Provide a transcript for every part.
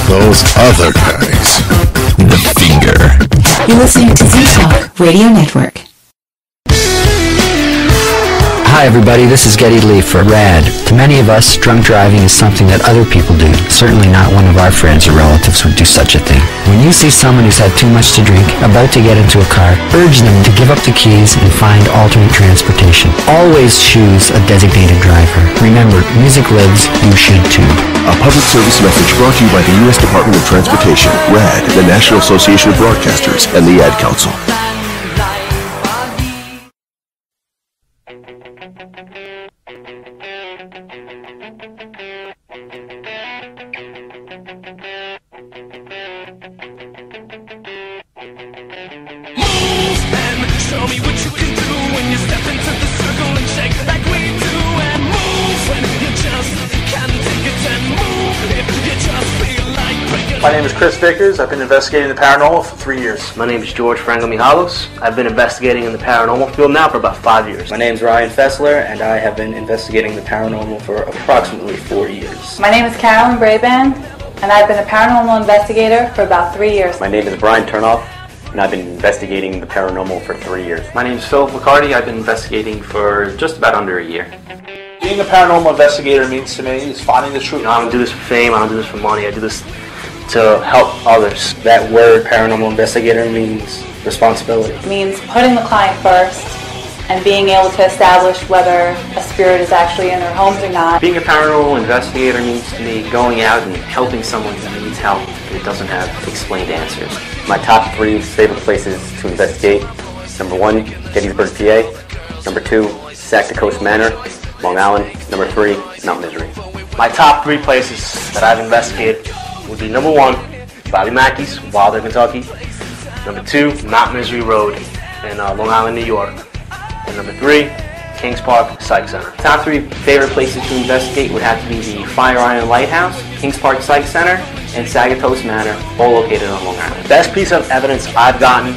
those other guys the finger. You're listening to Z-Talk Radio Network. Hi everybody, this is Geddy Lee for RAD. To many of us, drunk driving is something that other people do. Certainly not one of our friends or relatives would do such a thing. When you see someone who's had too much to drink, about to get into a car, urge them to give up the keys and find alternate transportation. Always choose a designated driver. Remember, music lives, you should too. A public service message brought to you by the U.S. Department of Transportation, RAD, the National Association of Broadcasters, and the Ad Council. My name is Chris Vickers. I've been investigating the paranormal for 3 years. My name is George Franco Mihalos. I've been investigating in the paranormal field now for about 5 years. My name is Ryan Fessler, and I have been investigating the paranormal for approximately 4 years. My name is Carolyn Braband, and I've been a paranormal investigator for about 3 years. My name is Brian Turnoff, and I've been investigating the paranormal for 3 years. My name is Philip McCarty. I've been investigating for just about under a year. Being a paranormal investigator means to me is finding the truth. I don't do this for fame. I don't do this for money. I do this to help others. That word, paranormal investigator, means responsibility. It means putting the client first and being able to establish whether a spirit is actually in their homes or not. Being a paranormal investigator means to me going out and helping someone that needs help that doesn't have explained answers. My top 3 favorite places to investigate: number 1, Gettysburg, PA; number 2, Sac to Coast Manor, Long Island; number 3, Mount Misery. My top 3 places that I've investigated would be number 1, Bobby Mackey's, Wilder, Kentucky; number 2, Mount Misery Road in Long Island, New York; and number 3, Kings Park Psych Center. Top 3 favorite places to investigate would have to be the Fire Island Lighthouse, Kings Park Psych Center, and Sagatoast Manor, all located on Long Island. Best piece of evidence I've gotten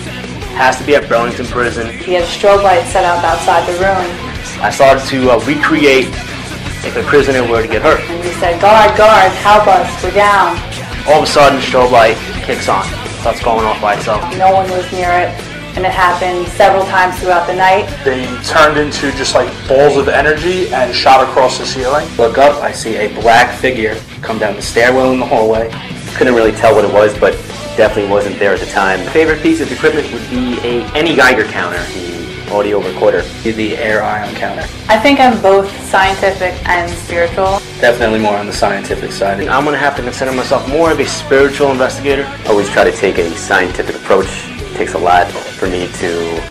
has to be at Burlington Prison. He had a strobe light set up outside the room. I started to recreate if a prisoner were to get hurt. And he said, "Guard, guard, help us, we're down." All of a sudden, the strobe light kicks on, starts going off by itself. No one was near it, and it happened several times throughout the night. They turned into just like balls of energy and shot across the ceiling. Look up, I see a black figure come down the stairwell in the hallway. Couldn't really tell what it was, but definitely wasn't there at the time. My favorite piece of equipment would be any Geiger counter. The audio recorder. The air ion counter. I think I'm both scientific and spiritual. Definitely more on the scientific side. I'm going to have to consider myself more of a spiritual investigator. Always try to take a scientific approach. It takes a lot for me to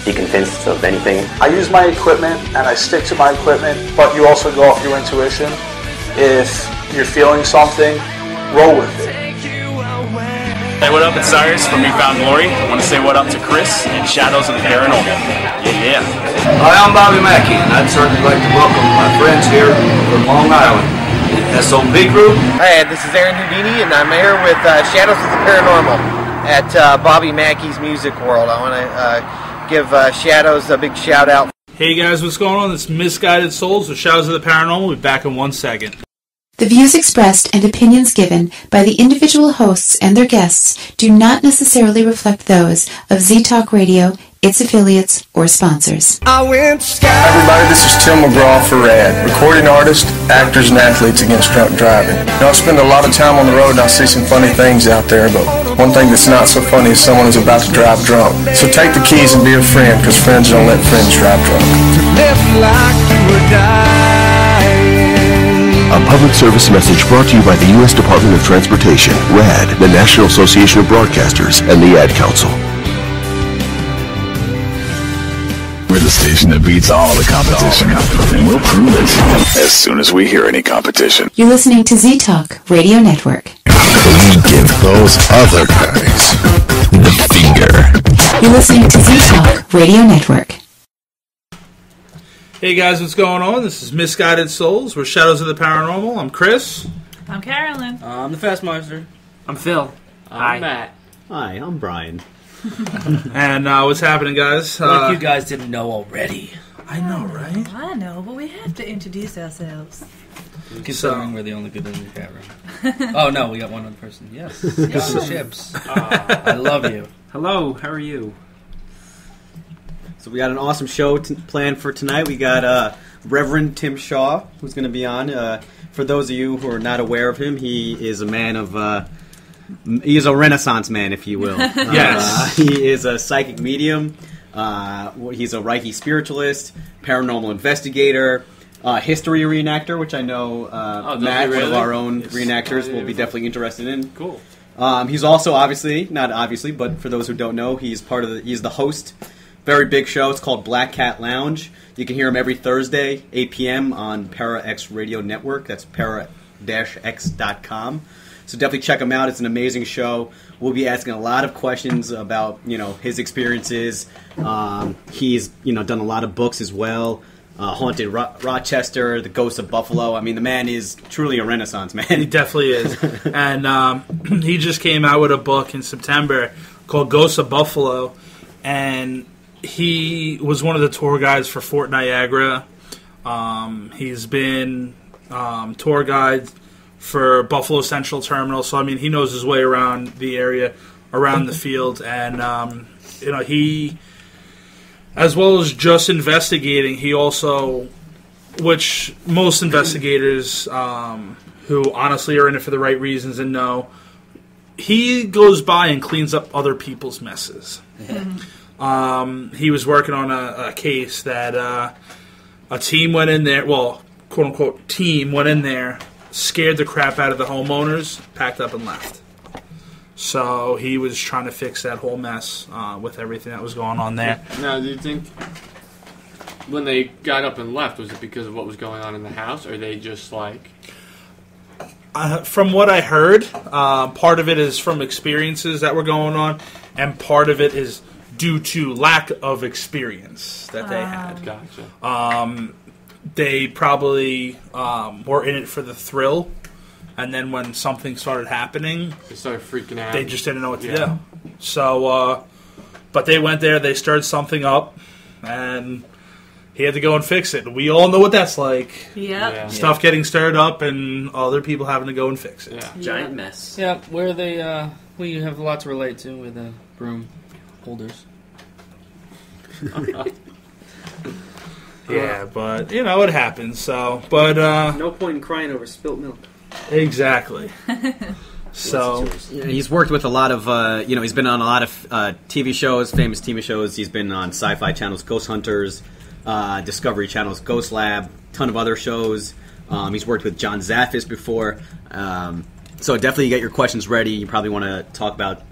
be convinced of anything. I use my equipment and I stick to my equipment, but you also go off your intuition. If you're feeling something, roll with it. Hey, what up? It's Cyrus from We Found Glory. I want to say what up to Chris and Shadows of the Paranormal. Yeah. Hi, I'm Bobby Mackey, and I'd certainly like to welcome my friends here from Long Island, SOB Group. Hi, this is Aaron Houdini, and I'm here with Shadows of the Paranormal at Bobby Mackey's Music World. I want to give Shadows a big shout out. Hey guys, what's going on? It's Misguided Souls with Shadows of the Paranormal. We'll be back in 1 second. The views expressed and opinions given by the individual hosts and their guests do not necessarily reflect those of Z-Talk Radio, its affiliates, or sponsors. Hi everybody, this is Tim McGraw for RAD, recording artists, actors, and athletes against drunk driving. I spend a lot of time on the road and I see some funny things out there, but one thing that's not so funny is someone who's about to drive drunk. So take the keys and be a friend, because friends don't let friends drive drunk. A public service message brought to you by the U.S. Department of Transportation, RAD, the National Association of Broadcasters, and the Ad Council. We're the station that beats all the competition, and we'll prove it as soon as we hear any competition. You're listening to Z-Talk Radio Network. We give those other guys the finger. You're listening to Z-Talk Radio Network. Hey guys, what's going on? This is Misguided Souls. We're Shadows of the Paranormal. I'm Chris. I'm Carolyn. I'm the Fastmaster. I'm Phil. I'm Matt. Hi, I'm Brian. And what's happening, guys? Like you guys didn't know already. I know, right? I know, but we have to introduce ourselves. Considering we're the only good in the chat room. Oh, no, we got one other person. Yes. Go Chips. I love you. Hello, how are you? So we got an awesome show planned for tonight. We got Reverend Tim Shaw, who's going to be on. For those of you who are not aware of him, he is a man of... he is a Renaissance man, if you will. Yes. He is a psychic medium. He's a Reiki spiritualist, paranormal investigator, history reenactor, which I know Matt, one of our own reenactors, will be definitely interested in. Cool. He's also not obviously, but for those who don't know, he's the host. Very big show. It's called Black Cat Lounge. You can hear him every Thursday, 8 p.m. on Para-X Radio Network. That's para-x.com. So definitely check him out. It's an amazing show. We'll be asking a lot of questions about, his experiences. He's, done a lot of books as well. Haunted Rochester, The Ghost of Buffalo. I mean, the man is truly a Renaissance man. He definitely is. And he just came out with a book in September called Ghost of Buffalo. And he was one of the tour guides for Fort Niagara. He's been tour guide for Buffalo Central Terminal. So, I mean, he knows his way around the area, around the field. And, he, as well as just investigating, he also, which most investigators who honestly are in it for the right reasons and know, he goes by and cleans up other people's messes. He was working on a case that a team went in there, well, quote-unquote team went in there, scared the crap out of the homeowners, packed up and left. So he was trying to fix that whole mess with everything that was going on there. Now, do you think when they got up and left, was it because of what was going on in the house, or they just like... From what I heard, part of it is from experiences that were going on, and part of it is due to lack of experience that they had. Gotcha. They probably were in it for the thrill, and then when something started happening, they started freaking out. They just didn't know what to do. So, but they went there, they stirred something up, and he had to go and fix it. We all know what that's like. Yep. Stuff getting stirred up and other people having to go and fix it. Yeah. Giant mess. Yeah, where they, we have a lot to relate to with the broom holders. Yeah, but, it happens, so, but, no point in crying over spilt milk. Exactly. So he's worked with a lot of, he's been on a lot of TV shows, famous TV shows. He's been on Sci-Fi Channel's Ghost Hunters, Discovery Channel's Ghost Lab, ton of other shows. He's worked with John Zaffis before. So definitely get your questions ready. You probably want to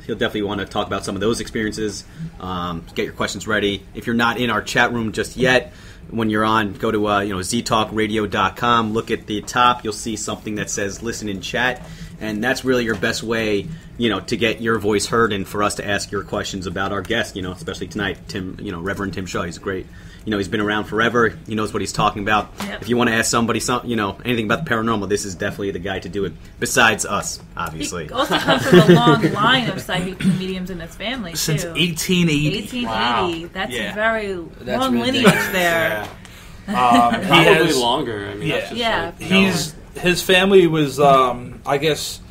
he'll definitely want to talk about some of those experiences. Get your questions ready. If you're not in our chat room just yet, when you're on, go to ztalkradio.com. Look at the top. You'll see something that says "Listen in Chat," and that's really your best way, to get your voice heard and for us to ask your questions about our guest. Especially tonight, Tim. Reverend Tim Shaw. He's great. He's been around forever. He knows what he's talking about. Yep. If you want to ask somebody anything about the paranormal, this is definitely the guy to do it. Besides us, obviously. He also comes from a long line of psychic mediums in his family, Since too. 1880. 1880. Wow. That's Yeah. a very That's long ridiculous. lineage there. Probably longer. I mean, that's just Yeah. His family was, I guess,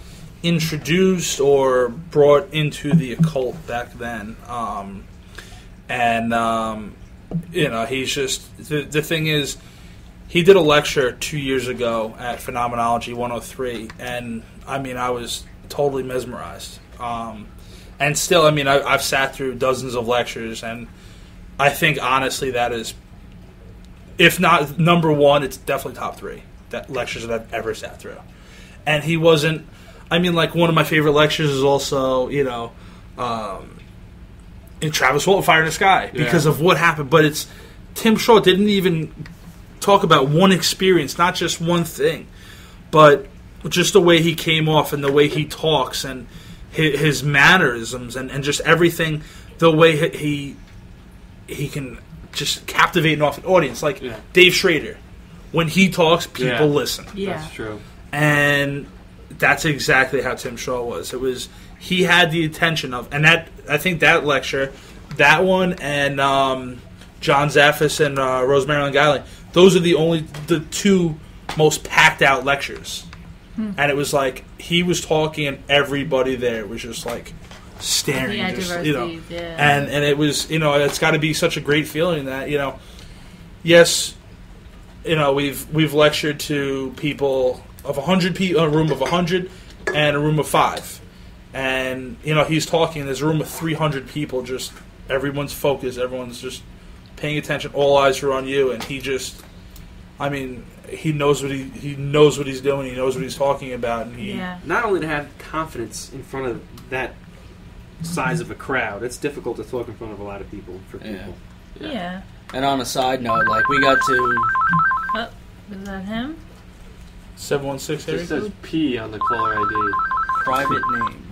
introduced or brought into the occult back then. He's just... The thing is, he did a lecture 2 years ago at Phenomenology 103, and, I was totally mesmerized. And still, I've sat through dozens of lectures, and I think, honestly, that is... If not number one, it's definitely top three lectures that I've ever sat through. And he wasn't... one of my favorite lectures is also, in Travis Walton, Fire in the Sky, because of what happened. But it's... Tim Shaw didn't even talk about one experience, not just one thing, but just the way he came off and the way he talks and his mannerisms and just everything, the way he can just captivate an audience. Like Dave Schrader, when he talks, people listen. Yeah. That's true. And that's exactly how Tim Shaw was. He had the attention of, and that I think that lecture, that one, and John Zaffis and Rose Marilyn Guiley, those are the two most packed out lectures. And it was like he was talking and everybody there was just like staring, Yeah, just, diversity, yeah. and it was, it's got to be such a great feeling that, yes, we've lectured to people of 100 people, a room of 100 and a room of 5, and he's talking in this room of 300 people, just everyone's focused, everyone's just paying attention, all eyes are on you, and he just, he knows what he knows what he's doing. He knows what he's talking about, and not only to have confidence in front of that size of a crowd. It's difficult to talk in front of a lot of people for people. Yeah. And on a side note, like we got to. Oh, is that him? 716. It says P on the caller ID. Private name.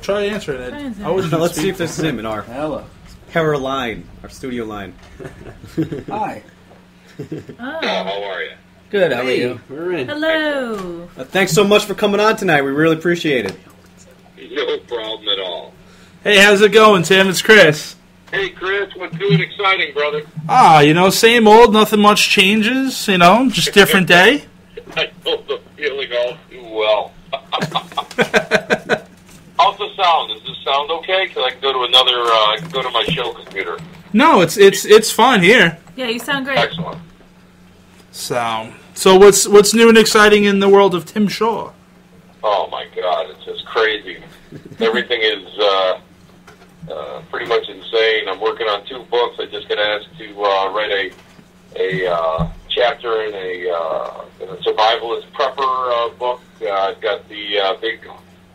Try answering it. Let's see if this is him in our Hello. Power line, our studio line. Hi. Oh. How are you? Good, how are you? We're in. Hello. Thanks so much for coming on tonight. We really appreciate it. No problem at all. Hey, how's it going, Tim? It's Chris. Hey, Chris, what's new and exciting, brother? Same old, nothing much changes, just different day. I know the feeling all too well. How's the sound? Does this sound okay? Because I can go to my show computer. No, it's fine here. Yeah, you sound great. Excellent. So what's new and exciting in the world of Tim Shaw? Oh my God, it's just crazy. Everything is pretty much insane. I'm working on 2 books. I just got asked to write a chapter in a survivalist prepper book. I've got the big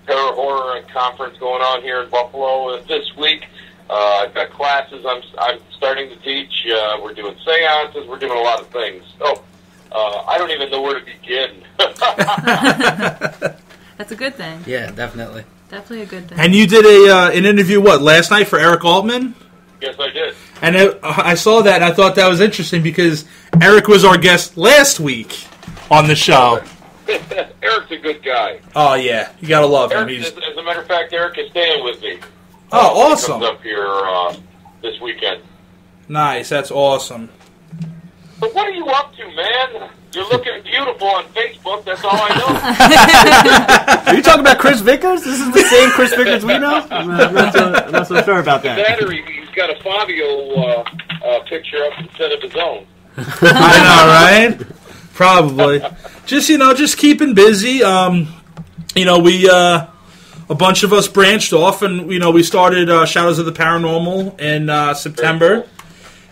terror horror conference going on here in Buffalo this week. I've got classes I'm starting to teach. We're doing seances. We're doing a lot of things. So I don't even know where to begin. That's a good thing. Yeah, definitely. Definitely a good thing. And you did an interview, last night for Eric Altman? Yes, I did. And I saw that, and I thought that was interesting because Eric was our guest last week on the show. Eric's a good guy. Oh, yeah. You got to love him. Eric, as a matter of fact, Eric is staying with me. Oh, awesome. He comes up here this weekend. Nice. That's awesome. But what are you up to, man? You're looking beautiful on Facebook. That's all I know. Are you talking about Chris Vickers? This is the same Chris Vickers we know? I'm not so sure about that. That or he's got a Fabio picture up instead of his own. I know, right? Probably. Just keeping busy. We a bunch of us branched off, and we started Shadows of the Paranormal in September.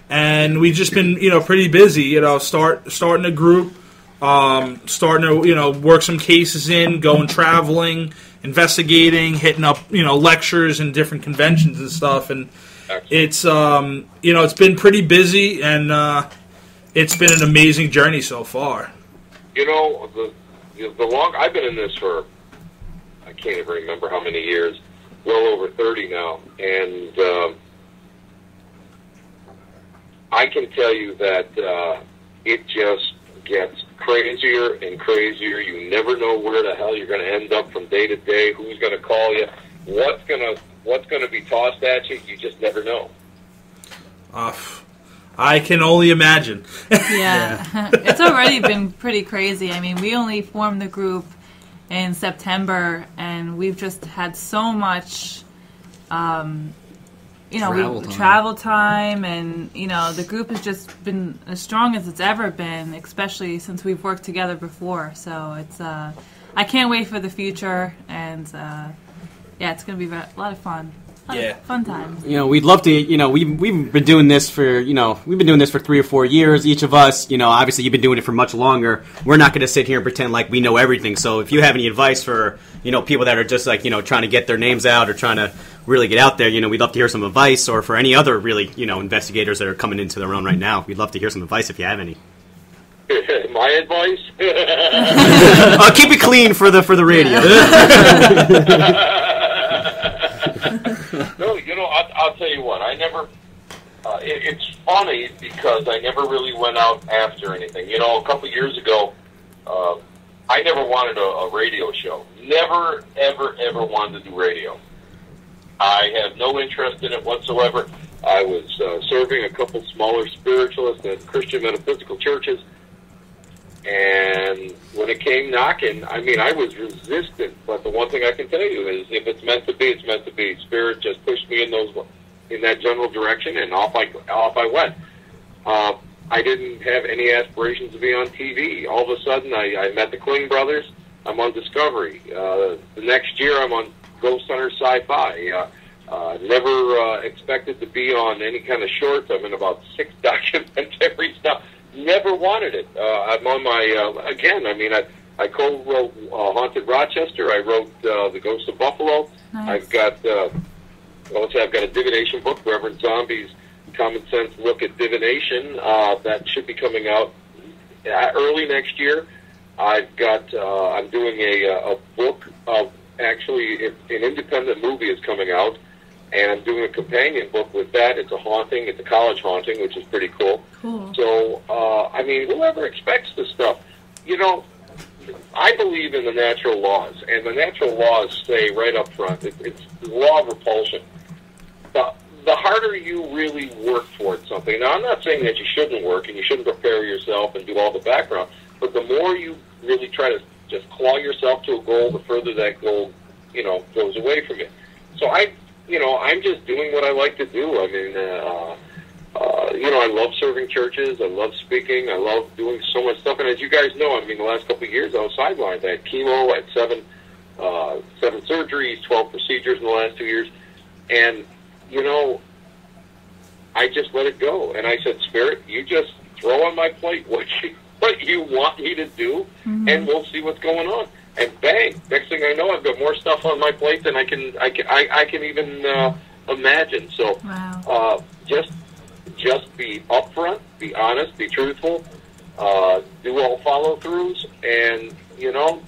And we've just been, pretty busy, starting a group, starting to, work some cases in, going traveling, investigating, hitting up, lectures and different conventions and stuff. And it's, it's been pretty busy, and it's been an amazing journey so far. The long I've been in this for, I can't even remember how many years, well over 30 now, and I can tell you that it just gets crazier and crazier. You never know where the hell you're going to end up from day to day. Who's going to call you? What's going to be tossed at you? You just never know. I can only imagine. Yeah. It's already been pretty crazy. I mean, we only formed the group in September, and we've just had so much travel time, and the group has just been as strong as it's ever been, especially since we've worked together before. So it's I can't wait for the future, and it's going to be a lot of fun. Fun times. We'd love to. We've been doing this for 3 or 4 years, each of us. Obviously you've been doing it for much longer. We're not going to sit here and pretend like we know everything. So if you have any advice for people that are just trying to get their names out or trying to really get out there, we'd love to hear some advice. Or for any other really investigators that are coming into their own right now, we'd love to hear some advice if you have any. My advice? Keep it clean for the radio. No, I'll tell you what. I never. It's funny because I never really went out after anything. A couple years ago, I never wanted a radio show. Never, ever, ever wanted to do radio. I have no interest in it whatsoever. I was serving a couple smaller spiritualist and Christian metaphysical churches, And when it came knocking, I mean, I was resistant. But the one thing I can tell you is, if it's meant to be, it's meant to be. Spirit just pushed me in that general direction, and off I went. I didn't have any aspirations to be on TV. All of a sudden, I met the Kling brothers. I'm on Discovery. The next year, I'm on Ghost Hunter Sci-Fi. Never expected to be on any kind of shorts. I'm in about 6 documentaries now. Never wanted it. I'm on my, again, I mean, I co-wrote Haunted Rochester. I wrote The Ghost of Buffalo. Nice. I've got, I've got a divination book, Reverend Zombie's Common Sense Look at Divination. That should be coming out early next year. I've got, I'm doing a book of, actually, an independent movie is coming out, and I'm doing a companion book with that. It's a haunting. It's a college haunting, which is pretty cool. Cool. So, I mean, whoever expects this stuff, you know, I believe in the natural laws, and the natural laws say right up front, it's the law of repulsion. The harder you really work towards something, now I'm not saying that you shouldn't work and you shouldn't prepare yourself and do all the background, but the more you really try to just claw yourself to a goal, the further that goal, you know, goes away from you. So I'm just doing what I like to do. I mean, you know, I love serving churches. I love speaking. I love doing so much stuff. And as you guys know, I mean, the last couple of years I was sidelined. I had chemo. I had 7 surgeries, 12 procedures in the last 2 years. And, you know, I just let it go. And I said, Spirit, you just throw on my plate what you want me to do, and we'll see what's going on. And bang! Next thing I know, I've got more stuff on my plate than I can even imagine. So, wow. Just be upfront, be honest, be truthful, do all follow-throughs, and you know,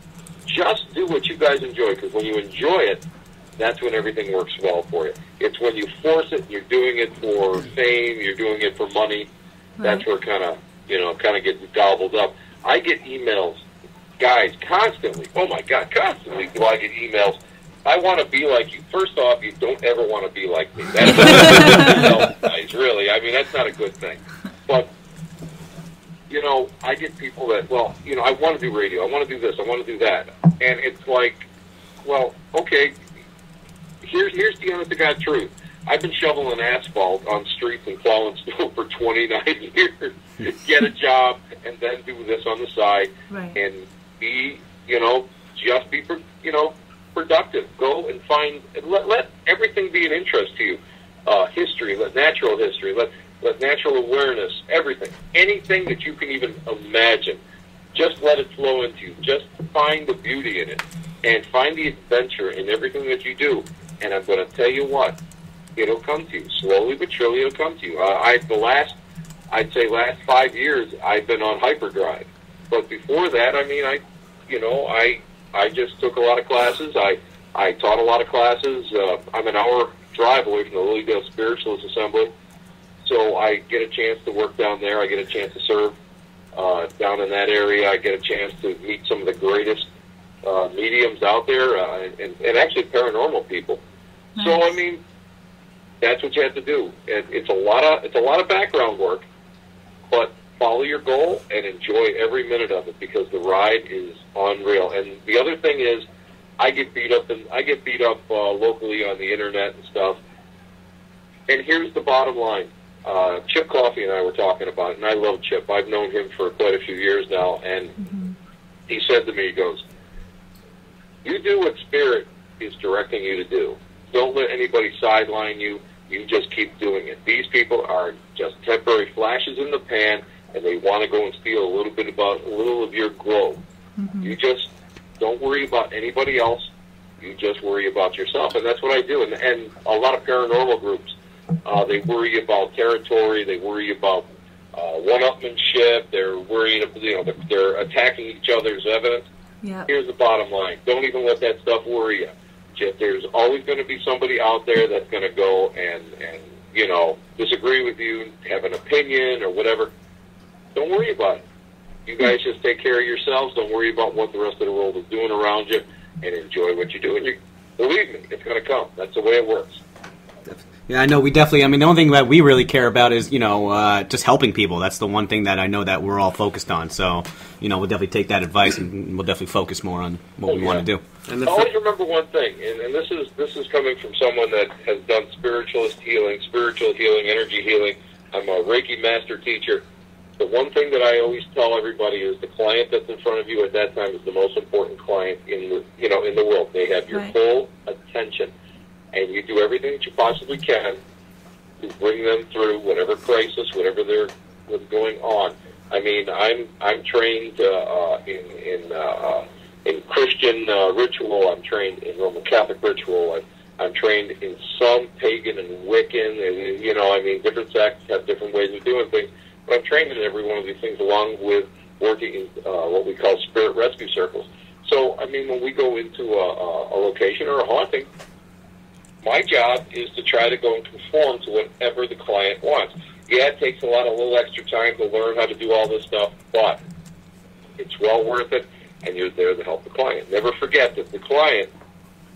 just do what you guys enjoy. Because when you enjoy it, that's when everything works well for you. It's when you force it, you're doing it for fame, you're doing it for money. That's where kind of gets gobbled up. I get emails, guys, constantly. Oh my God, constantly do I get emails. I want to be like you. First off, you don't ever want to be like me. That's not guys, really. I mean, that's not a good thing. But you know, I get people that, well, you know, I want to do radio. I want to do this. I want to do that. And it's like, well, okay. Here's the honest to God truth. I've been shoveling asphalt on streets and plowing snow for 29 years. Get a job and then do this on the side, and be, you know, just be, you know, productive. Go and find, and let everything be an interest to you. History, let natural history, let natural awareness, everything, anything that you can even imagine. Just let it flow into you. Just find the beauty in it, and find the adventure in everything that you do. And I'm going to tell you what, it'll come to you. Slowly but surely it'll come to you. I'd say last 5 years, I've been on hyperdrive. But before that, I mean, I just took a lot of classes. I taught a lot of classes. I'm an hour drive away from the Lilydale Spiritualist Assembly. So I get a chance to work down there. I get a chance to serve down in that area. I get a chance to meet some of the greatest mediums out there, and actually paranormal people. Nice. So I mean, that's what you have to do. It's a lot of background work, but follow your goal and enjoy every minute of it, because the ride is unreal. And the other thing is, I get beat up locally on the internet and stuff. And here's the bottom line. Chip Coffey and I were talking about it, and I love Chip. I've known him for quite a few years now, and he said to me, he goes, you do what Spirit is directing you to do. Don't let anybody sideline you. You just keep doing it. These people are just temporary flashes in the pan, and they want to go and steal a little of your glow. You just don't worry about anybody else. You just worry about yourself, and that's what I do. And a lot of paranormal groups, they worry about territory. They worry about one-upmanship. They're worried, they're attacking each other's evidence. Yep. Here's the bottom line. Don't even let that stuff worry you. There's always going to be somebody out there that's going to go and you know, disagree with you, have an opinion or whatever. Don't worry about it. You guys just take care of yourselves. Don't worry about what the rest of the world is doing around you, and enjoy what you do. And believe me, it's going to come. That's the way it works. Yeah, I know. We definitely. I mean, the only thing that we really care about is, just helping people. That's the one thing that I know that we're all focused on. So, we'll definitely take that advice and we'll definitely focus more on what we want to do. And always remember one thing, and this is coming from someone that has done spiritual healing, energy healing. I'm a Reiki master teacher. The one thing that I always tell everybody is the client that's in front of you at that time is the most important client in the world. They have your full attention. And you do everything that you possibly can to bring them through whatever crisis, whatever what's going on. I mean, I'm trained in Christian ritual. I'm trained in Roman Catholic ritual. I'm trained in some pagan and Wiccan, and different sects have different ways of doing things. But I'm trained in every one of these things, along with working in what we call spirit rescue circles. So, I mean, when we go into a location or a haunting, my job is to try to go and conform to whatever the client wants. Yeah, it takes a little extra time to learn how to do all this stuff, but it's well worth it, and you're there to help the client. Never forget that the client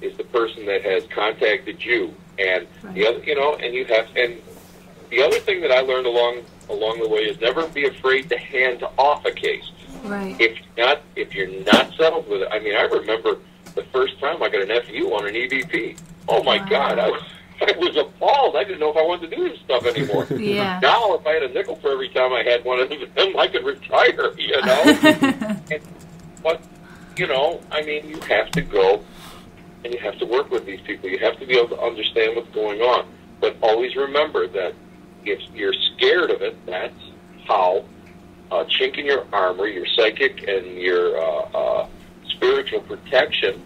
is the person that has contacted you, and the other, and the other thing that I learned along the way is never be afraid to hand off a case. Right. If you're not settled with it. I mean, I remember the first time I got an FU on an EVP. Oh, my God, I was appalled. I didn't know if I wanted to do this stuff anymore. Yeah. Now, if I had a nickel for every time I had one of them, I could retire, But, you have to go and you have to work with these people. You have to be able to understand what's going on. But always remember that if you're scared of it, that's how a chink in your armor, your psychic and your spiritual protection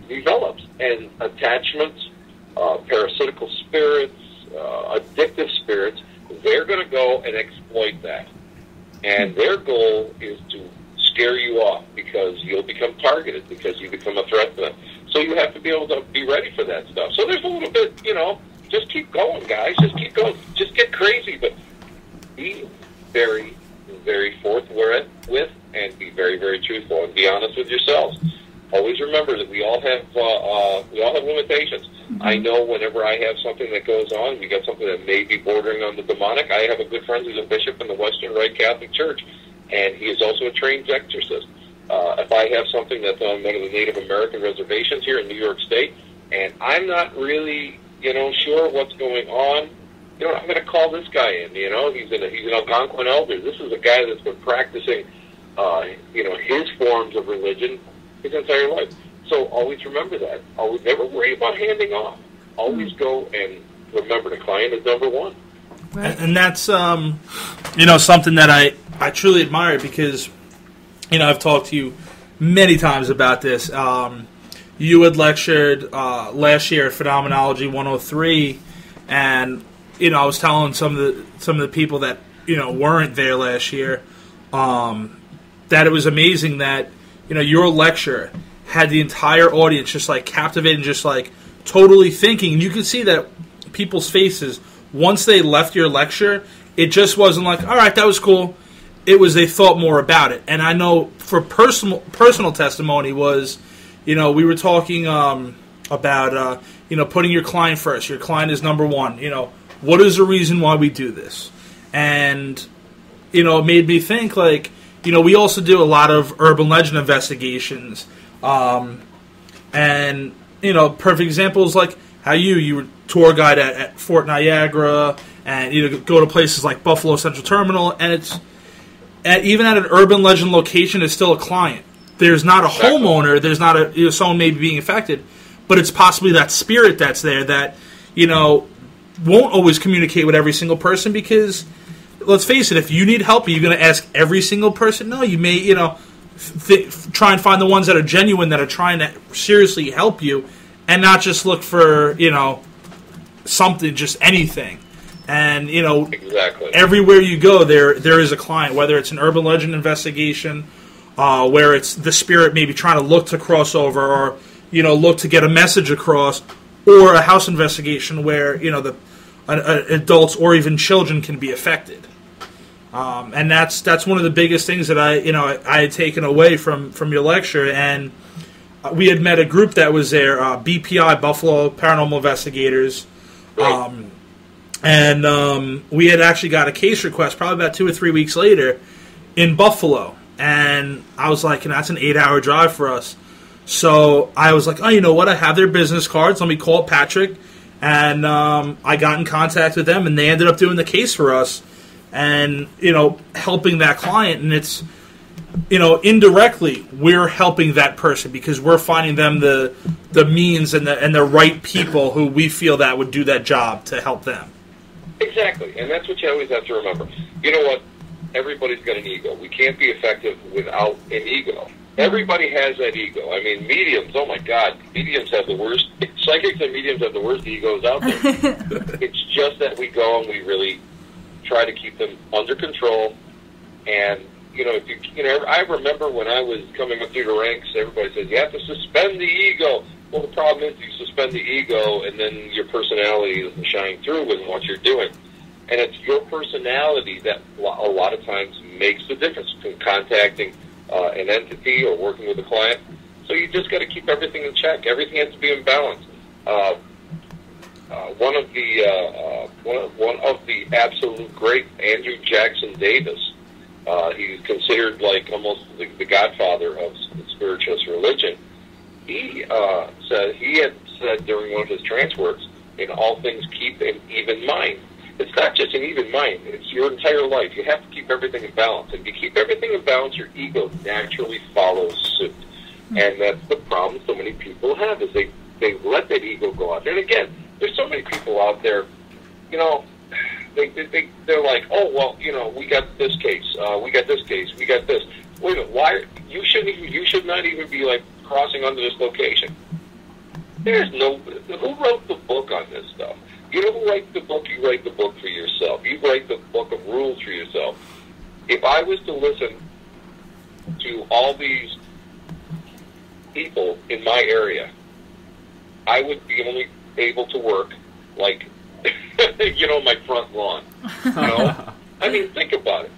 develops. And attachments, parasitical spirits, addictive spirits, they're going to go and exploit that. And their goal is to scare you off because you'll become targeted, because you become a threat to them. So you have to be able to be ready for that stuff. So there's a little bit, just keep going, guys. Just keep going. Just get crazy, but be very, very forthright with and be very, very truthful and be honest with yourselves. Always remember that we all have limitations. I know whenever I have something that goes on, we got something that may be bordering on the demonic. I have a good friend who's a bishop in the Western Rite Catholic Church, and he is also a trained exorcist. If I have something that's on one of the Native American reservations here in New York State, and I'm not really, sure what's going on, I'm going to call this guy in. He's an Algonquin elder. This is a guy that's been practicing, his forms of religion his entire life. So always remember that. Always never worry about handing off. Always go and remember the client is number one. Right. And that's something that I truly admire because I've talked to you many times about this. You had lectured last year at Phenomenology 103, and I was telling some of the people that weren't there last year that it was amazing that your lecture had the entire audience just like captivated, just like totally thinking. You could see that people's faces once they left your lecture. It just wasn't like, all right, that was cool. It was they thought more about it. And I know for personal testimony was, we were talking about putting your client first. Your client is number one. What is the reason why we do this? And it made me think like, we also do a lot of urban legend investigations. And, perfect examples like how you were tour guide at Fort Niagara and, go to places like Buffalo Central Terminal, and it's, even at an urban legend location, it's still a client. There's not a homeowner, there's not someone maybe being affected, but it's possibly that spirit that's there that, won't always communicate with every single person because, let's face it, if you need help, are you going to ask every single person? No, you may, try and find the ones that are genuine, that are trying to seriously help you, and not just look for, something, just anything. And, exactly. Everywhere you go, there is a client, whether it's an urban legend investigation, where it's the spirit maybe trying to look to cross over, or, look to get a message across, or a house investigation where, adults or even children can be affected. And that's one of the biggest things that I had taken away from your lecture. And we had met a group that was there, BPI, Buffalo Paranormal Investigators. And we had actually got a case request probably about 2 or 3 weeks later in Buffalo. And I was like, that's an 8-hour drive for us. So I was like, oh, you know what? I have their business cards. Let me call Patrick. And I got in contact with them, and they ended up doing the case for us and, helping that client. And it's, indirectly, we're helping that person because we're finding them the means and the right people who we feel that would do that job to help them. Exactly, and that's what you always have to remember. You know what? Everybody's got an ego. We can't be effective without an ego. Everybody has that ego. I mean, mediums, oh my God, mediums have the worst, psychics and mediums have the worst egos out there. It's just that we go and we really try to keep them under control. And, I remember when I was coming up through the ranks, everybody says, you have to suspend the ego. Well, the problem is you suspend the ego and then your personality doesn't shine through in what you're doing. And it's your personality that a lot of times makes the difference between contacting an entity or working with a client. So you just got to keep everything in check. Everything has to be in balance. One of the absolute great, Andrew Jackson Davis, he's considered like almost the godfather of spiritualist religion. He had said during one of his trance works, in all things keep an even mind. It's not just an even mind. It's your entire life. You have to keep everything in balance. And if you keep everything in balance, your ego naturally follows suit. And that's the problem so many people have, is they let that ego go out there. And again, there's so many people out there, they're like, oh, well, we got this case, we got this case, we got this. Wait a minute, why? You should not even be, like, crossing under this location. Who wrote the book on this stuff? You know who writes the book? You write the book for yourself. You write the book of rules for yourself. If I was to listen to all these people in my area, I would be only able to work like, my front lawn. I mean, think about it.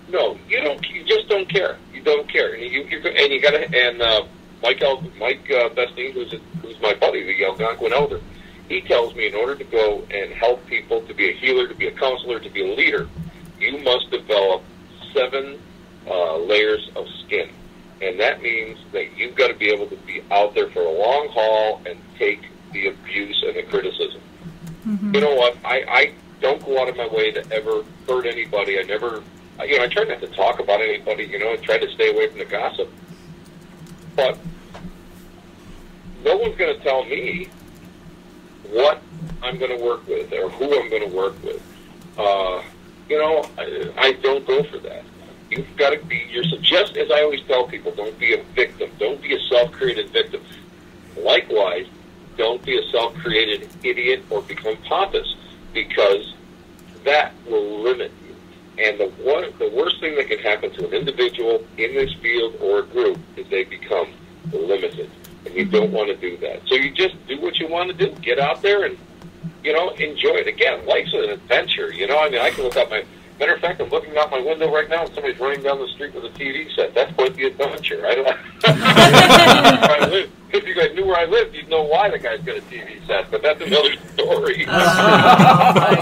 No, you don't. You just don't care. You don't care, and Mike Bestine, who's my buddy, the Algonquin Elder. He tells me in order to go and help people, to be a healer, to be a counselor, to be a leader, you must develop 7 layers of skin. And that means that you've got to be able to be out there for a long haul and take the abuse and the criticism. Mm-hmm. You know what? I don't go out of my way to ever hurt anybody. I try not to talk about anybody, and try to stay away from the gossip. But no one's going to tell me what I'm going to work with or who I'm going to work with. I don't go for that. You've got to be just as I always tell people, don't be a victim. Don't be a self-created victim. Likewise, don't be a self-created idiot or become pompous, because that will limit you. And the worst thing that can happen to an individual in this field or a group is they become limited. And you don't want to do that. So you just do what you want to do. Get out there and, enjoy it. Again, life's an adventure. I can look out matter of fact, I'm looking out my window right now and somebody's running down the street with a TV set. That's quite the adventure. I don't if you guys knew where I lived, you'd know why the guy's got a TV set, but that's another story. Oh, my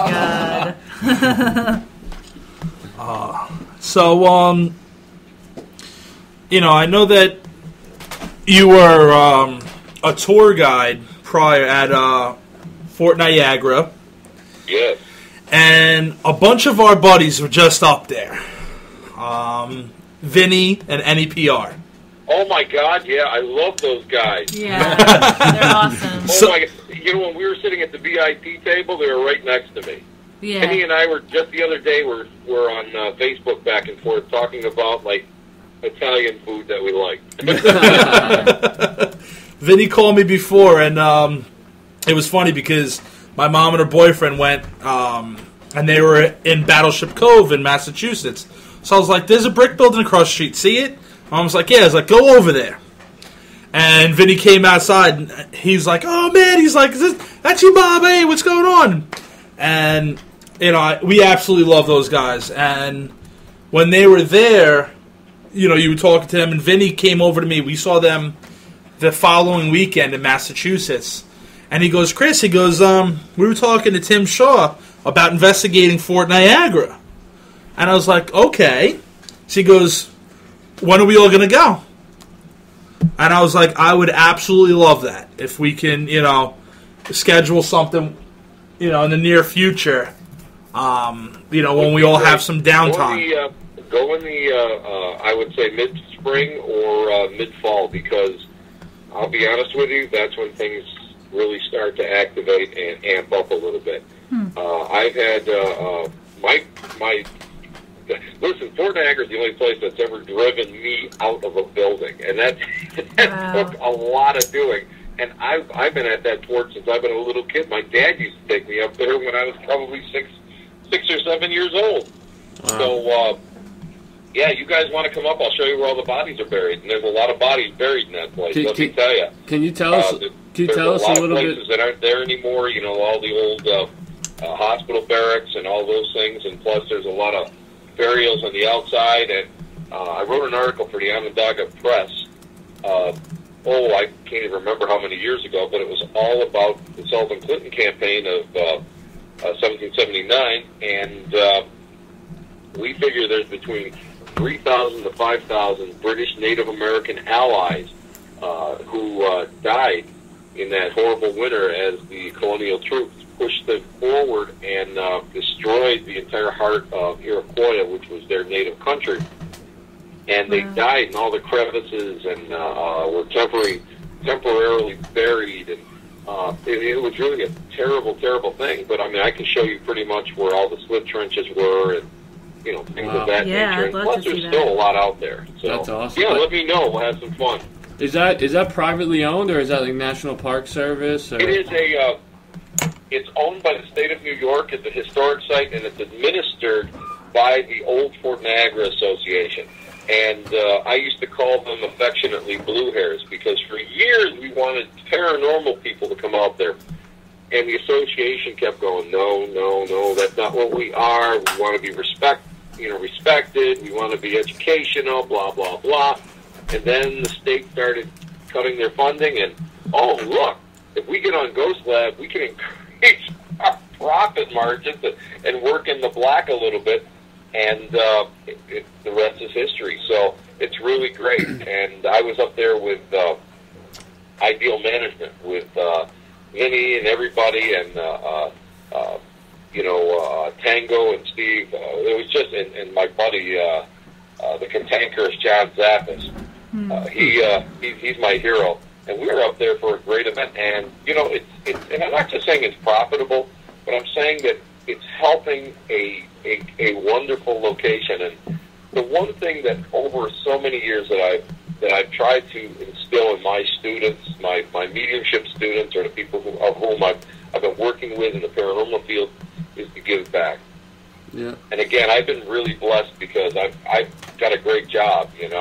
God. So, I know that you were a tour guide prior at Fort Niagara. Yes. And a bunch of our buddies were just up there. Vinny and NEPR. Oh, my God, yeah, I love those guys. Yeah, they're awesome. My God. When we were sitting at the VIP table, they were right next to me. Yeah. Vinny and I were, just the other day, we're on Facebook back and forth talking about, like, Italian food that we like. Vinny called me before, and it was funny because my mom and her boyfriend went, and they were in Battleship Cove in Massachusetts. So I was like, there's a brick building across the street. See it? Mom was like, yeah. I was like, go over there. And Vinny came outside, and he's like, oh, man. He's like, that's your mom? Hey, what's going on? And, we absolutely love those guys. And when they were there, you were talking to them, and Vinny came over to me. We saw them the following weekend in Massachusetts. And he goes, Chris, he goes, we were talking to Tim Shaw about investigating Fort Niagara. And I was like, okay. So he goes, when are we all going to go? And I was like, I would absolutely love that. If we can, schedule something, in the near future, when we all have some downtime. Go in the I would say mid-spring or mid-fall, because I'll be honest with you, that's when things really start to activate and amp up a little bit. I've had listen, Fort Niagara is the only place that's ever driven me out of a building, and that took a lot of doing. And I've been at that fort since I've been a little kid. My dad used to take me up there when I was probably six or 7 years old. Wow. So, yeah, you guys want to come up, I'll show you where all the bodies are buried. And there's a lot of bodies buried in that place, let me tell you. Can you tell us, there's a little bit? Places that aren't there anymore, all the old hospital barracks and all those things. And plus, there's a lot of burials on the outside. And I wrote an article for the Onondaga Press. I can't even remember how many years ago, but it was all about the Sullivan Clinton campaign of 1779. And we figure there's between 3,000 to 5,000 British Native American allies who died in that horrible winter as the colonial troops pushed them forward and destroyed the entire heart of Iroquois, which was their native country. And they died in all the crevices and were temporarily buried. And it was really a terrible, terrible thing. But, I can show you pretty much where all the slip trenches were and, things of that nature. And plus, there's still a lot out there. So, that's awesome. Yeah, let me know. We'll have some fun. Is that privately owned, or is that like National Park Service? Or? It is it's owned by the state of New York. It's a historic site, and it's administered by the Old Fort Niagara Association. And I used to call them affectionately blue hairs, because for years we wanted paranormal people to come out there. And the association kept going, no, that's not what we are. We want to be respected. We want to be educational, blah, blah, blah. And then the state started cutting their funding, and, look, if we get on Ghost Lab, we can increase our profit margins and work in the black a little bit. And the rest is history. So it's really great. And I was up there with Ideal Management, with Vinny and everybody, and Tango and Steve. It was just, and my buddy, the cantankerous John Zappis. He's my hero. And we were up there for a great event. And and I'm not just saying it's profitable, but I'm saying that it's helping a wonderful location. And the one thing that over so many years that I've tried to instill in my students, my mediumship students, or the people of whom I've been working with in the paranormal field, is to give back. Yeah. And again, I've been really blessed because I've got a great job, and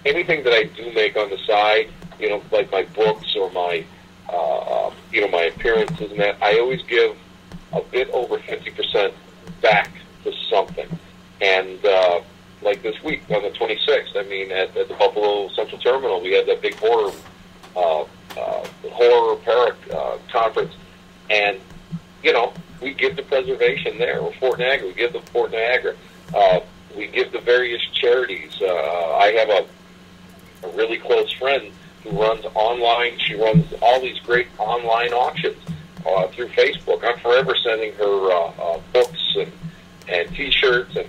anything that I do make on the side, like my books or my my appearances and that, I always give a bit over 50% back to something. And like this week on the 26th, at the Buffalo Central Terminal, we had that big horror park conference, and we give to preservation there. We're Fort Niagara. We give to Fort Niagara. We give to various charities. I have a really close friend who runs online. She runs all these great online auctions through Facebook. I'm forever sending her books and T-shirts, and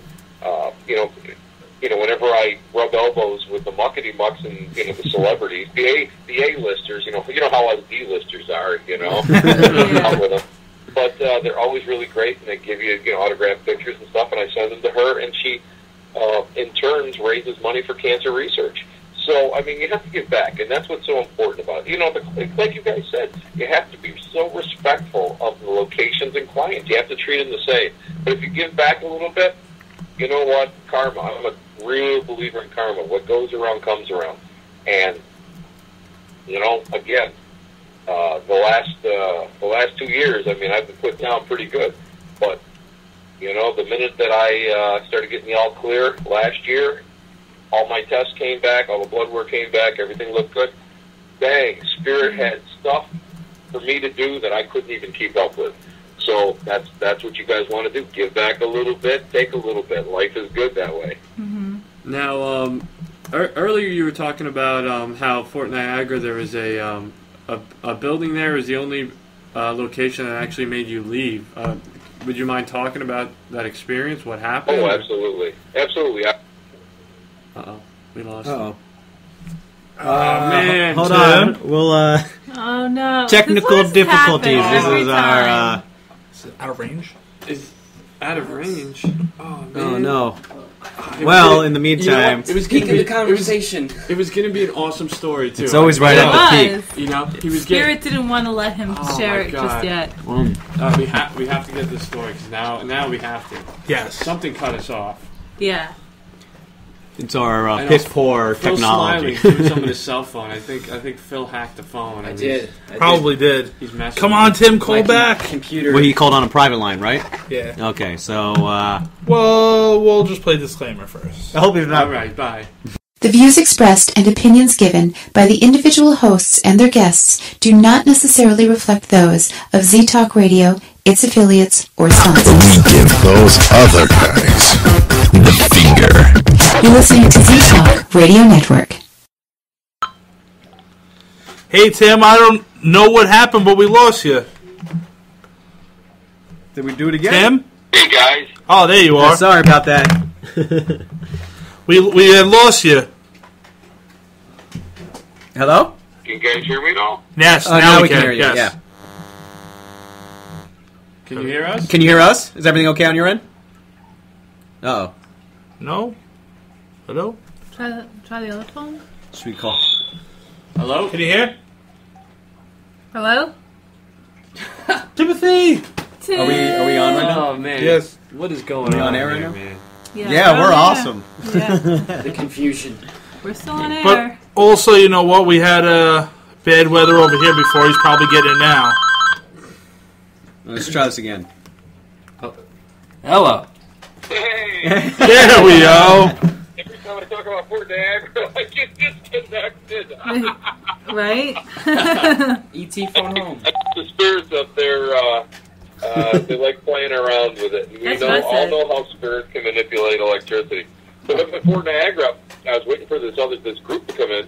whenever I rub elbows with the muckety mucks and the celebrities, the A-listers, you know how us D-listers are, with them. But they're always really great, and they give you autographed pictures and stuff, and I send them to her, and she in turn raises money for cancer research. So, you have to give back, and that's what's so important about it. Like you guys said, you have to be so respectful of the locations and clients. You have to treat them the same. But if you give back a little bit, you know what? Karma. I'm a real believer in karma. What goes around comes around. And, again, the last 2 years, I've been put down pretty good. But, the minute that I started getting the all clear last year, all my tests came back, all the blood work came back, everything looked good. bang, Spirit had stuff for me to do that I couldn't even keep up with. So that's what you guys want to do. Give back a little bit, take a little bit. Life is good that way. Mm-hmm. Now, earlier you were talking about how Fort Niagara, there was a building there is the only location that actually made you leave. Would you mind talking about that experience? What happened? Oh, absolutely. Absolutely. Uh-oh. We lost Uh-oh. Man. Hold on. We'll, Oh no! technical This difficulties. happens This is every our, time. Is it out of range? Is out of range. Oh, man. Oh, no. Well, in the meantime... It was Peak gonna of be, the conversation. It was going to be an awesome story, too. It's always right at the peak. You know, he was Spirit didn't want to let him share it just yet. We have to get this story, because now we have to. Yes. Something cut us off. Yeah. It's our piss poor Phil technology. Smiley threw some of his cell phone. I think Phil hacked the phone. I did. Probably did. He's messing Come with on, it. Tim, call back. Computer. Well, he called on a private line, right? Yeah. Okay, so, Well, we'll just play disclaimer first. I hope he's not... All right, bye. The views expressed and opinions given by the individual hosts and their guests do not necessarily reflect those of Z-Talk Radio, its affiliates, or sponsors. We give those other guys the finger. You're listening to Z-Talk Radio Network. Hey, Tim, I don't know what happened, but we lost you. Did we do it again? Tim? Hey, guys. Oh, there you are. Yeah, sorry about that. We had lost you. Hello? Can you guys hear me now? Yes, now we can hear you. Yes. Yeah. Can you hear us? Can you hear us? Is everything okay on your end? Uh-oh. No? Hello? Try the other phone. Should we call? Hello? Can you hear? Hello? Timothy! Tim. Are we on right now? Oh, man. Yes. What is going Are we on on air here, right now? man? Yeah, we're awesome. Yeah. The confusion. We're still on air. But also, you know what? We had bad weather over here before. He's probably getting it now. Let's try this again. Hello. Hey! There we go. Every time I talk about Fort Niagara, I get disconnected. Right? E.T. phone home. The spirits up there, they like playing around with it. And we all know how spirits can manipulate electricity. So up at Fort Niagara, I was waiting for this group to come in,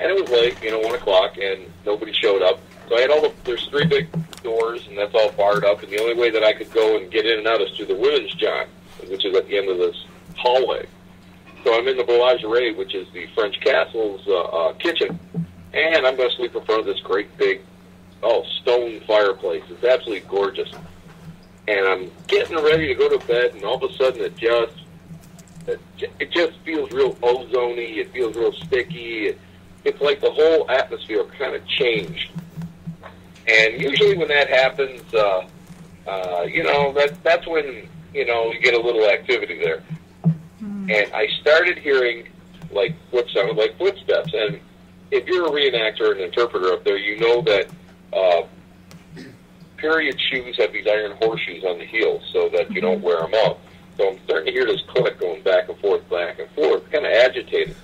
and it was late, 1 o'clock, and nobody showed up. So I had there's 3 big doors, and that's all barred up, and the only way that I could go and get in and out is through the women's john, which is at the end of this hallway. So I'm in the Boulangerie, which is the French Castle's kitchen, and I'm going to sleep in front of this great big, stone fireplace. It's absolutely gorgeous. And I'm getting ready to go to bed, and all of a sudden it just feels real ozony. It feels real sticky. It's like the whole atmosphere kind of changed. And usually when that happens, that's when, you get a little activity there. And I started hearing what sounded like footsteps. And if you're a reenactor or an interpreter up there, you know that period shoes have these iron horseshoes on the heels so that you don't wear them out. So I'm starting to hear this click going back and forth, kind of agitated.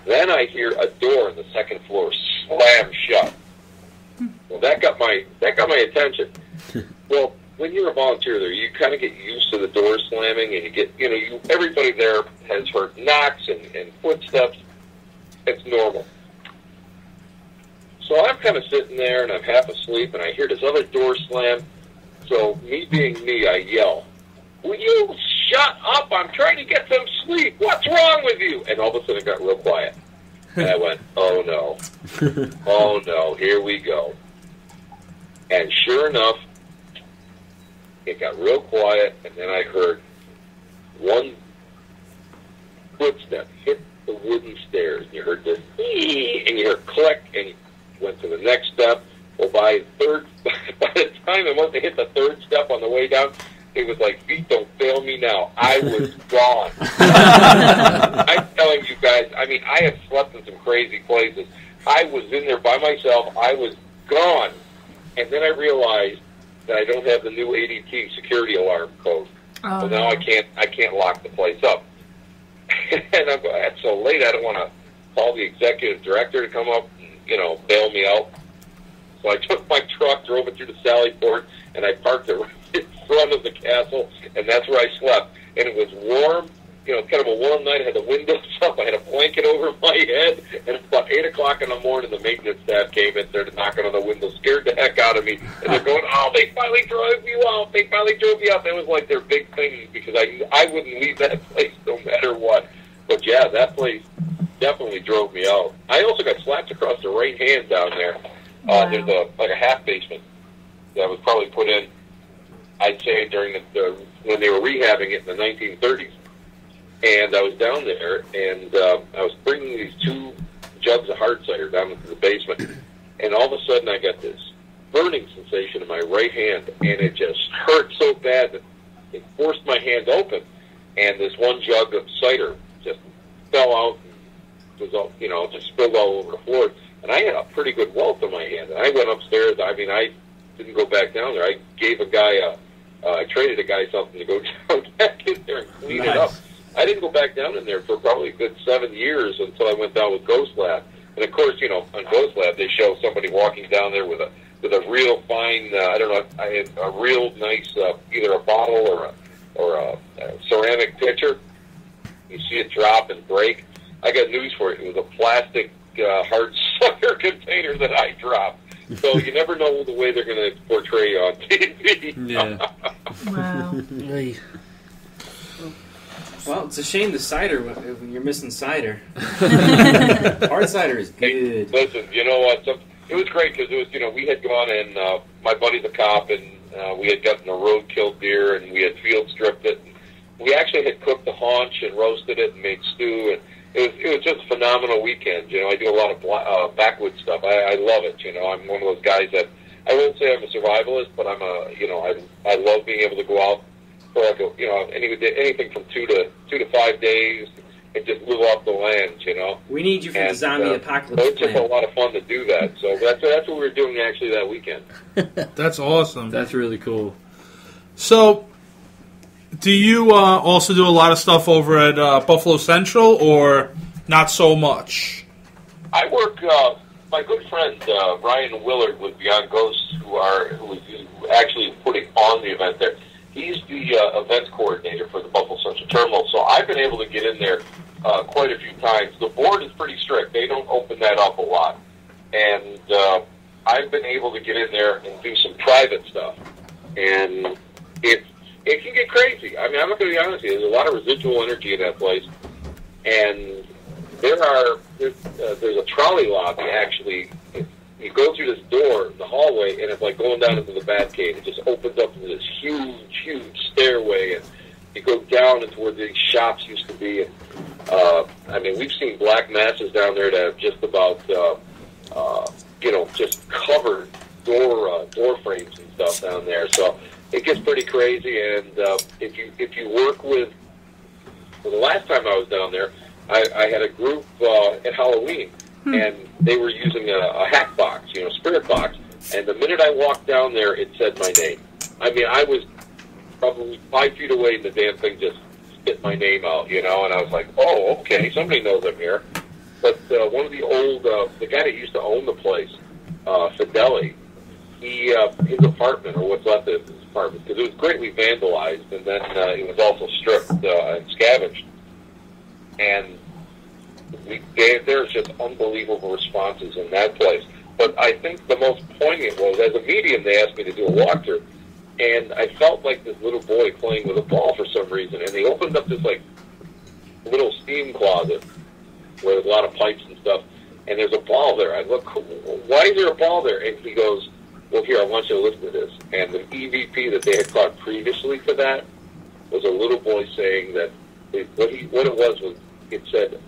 Then I hear a door on the second floor slam shut. Well, that got my attention. Well, when you're a volunteer there, you kind of get used to the door slamming, and you get, everybody there has heard knocks and footsteps. It's normal. So I'm kind of sitting there, and I'm half asleep, and I hear this other door slam. So me being me, I yell, "Will you shut up? I'm trying to get some sleep. What's wrong with you?" And all of a sudden it got real quiet. And I went, "Oh, no. Oh, no. Here we go." And sure enough, it got real quiet, and then I heard one footstep hit the wooden stairs. And you heard this, and you heard click, and you went to the next step. Well, by the time it must have hit the third step on the way down, it was like, feet don't fail me now. I was gone. I'm telling you guys, I have slept in some crazy places. I was in there by myself. I was gone. And then I realized that I don't have the new ADT security alarm code. Oh, so now I can't lock the place up. And I'm going, it's so late, I don't want to call the executive director to come up and bail me out. So I took my truck, drove it through the Sally Port, and I parked it right in front of the castle, and that's where I slept. And it was warm, kind of a warm night. I had the windows up. I had a blanket over my head, and about 8 o'clock in the morning, the maintenance staff came in there to knock on the window, scared the heck out of me, and they're going, "Oh, they finally drove you out. They finally drove you out." That was like their big thing, because I wouldn't leave that place no matter what. But yeah, that place definitely drove me out. I also got slapped across the right hand down there. There's a half basement that was probably put in, I'd say, during when they were rehabbing it in the 1930s. And I was down there, and I was bringing these 2 jugs of hard cider down into the basement. And all of a sudden, I got this burning sensation in my right hand, and it just hurt so bad that it forced my hand open. And this 1 jug of cider just fell out and was all, just spilled all over the floor. And I had a pretty good welt in my hand. And I went upstairs. I mean, I didn't go back down there. I gave a guy I traded a guy something to go down back in there and clean it up. I didn't go back down in there for probably a good 7 years until I went down with Ghost Lab. And of course, on Ghost Lab, they show somebody walking down there with a real fine, a real nice, either a bottle or a ceramic pitcher. You see it drop and break. I got news for you. It was a plastic hard cider container that I dropped. So you never know the way they're going to portray you on TV. Yeah. Wow. Well, it's a shame the cider when you're missing cider. Hard cider is good. Hey, listen, you know what? It was great because it was, we had gone and my buddy's a cop, and we had gotten a roadkill deer, and we had field stripped it. We actually had cooked the haunch and roasted it and made stew, and it was just a phenomenal weekend. I do a lot of backwoods stuff. I love it. I'm one of those guys that I won't say I'm a survivalist, but I love being able to go out for anything from 2 to 5 days and just live off the land. We need you for the zombie apocalypse so it's just a lot of fun to do that. So that's what we were doing actually that weekend. That's awesome. That's really cool. So, do you also do a lot of stuff over at Buffalo Central, or not so much? I work. My good friend Brian Willard with Beyond Ghosts, who is actually putting on the event there. He's the events coordinator for the Buffalo Central Terminal, so I've been able to get in there quite a few times. The board is pretty strict; they don't open that up a lot, and I've been able to get in there and do some private stuff, and it can get crazy. I mean, I'm not going to be honest with you. There's a lot of residual energy in that place, and there's a trolley lobby actually. You go through this door in the hallway, and it's like going down into the Batcave. It just opens up into this huge, huge stairway, and you go down into where these shops used to be. And I mean, we've seen black masses down there that have just about, just covered door frames and stuff down there. So it gets pretty crazy. And if you work with, the last time I was down there, I had a group at Halloween. And they were using a hack box, spirit box. And the minute I walked down there, it said my name. I mean, I was probably 5 feet away, and the damn thing just spit my name out, and I was like, oh, okay, somebody knows I'm here. But one of the old, the guy that used to own the place, Fideli, his apartment, or what's left of his apartment, because it was greatly vandalized, and then it was also stripped and scavenged. And there's just unbelievable responses in that place. But I think the most poignant was, as a medium, they asked me to do a walkthrough, and I felt like this little boy playing with a ball for some reason, and they opened up this, little steam closet where there's a lot of pipes and stuff, and there's a ball there. I look, why is there a ball there? And he goes, well, here, I want you to listen to this. And the EVP that they had caught previously for that was a little boy saying that what it was it said,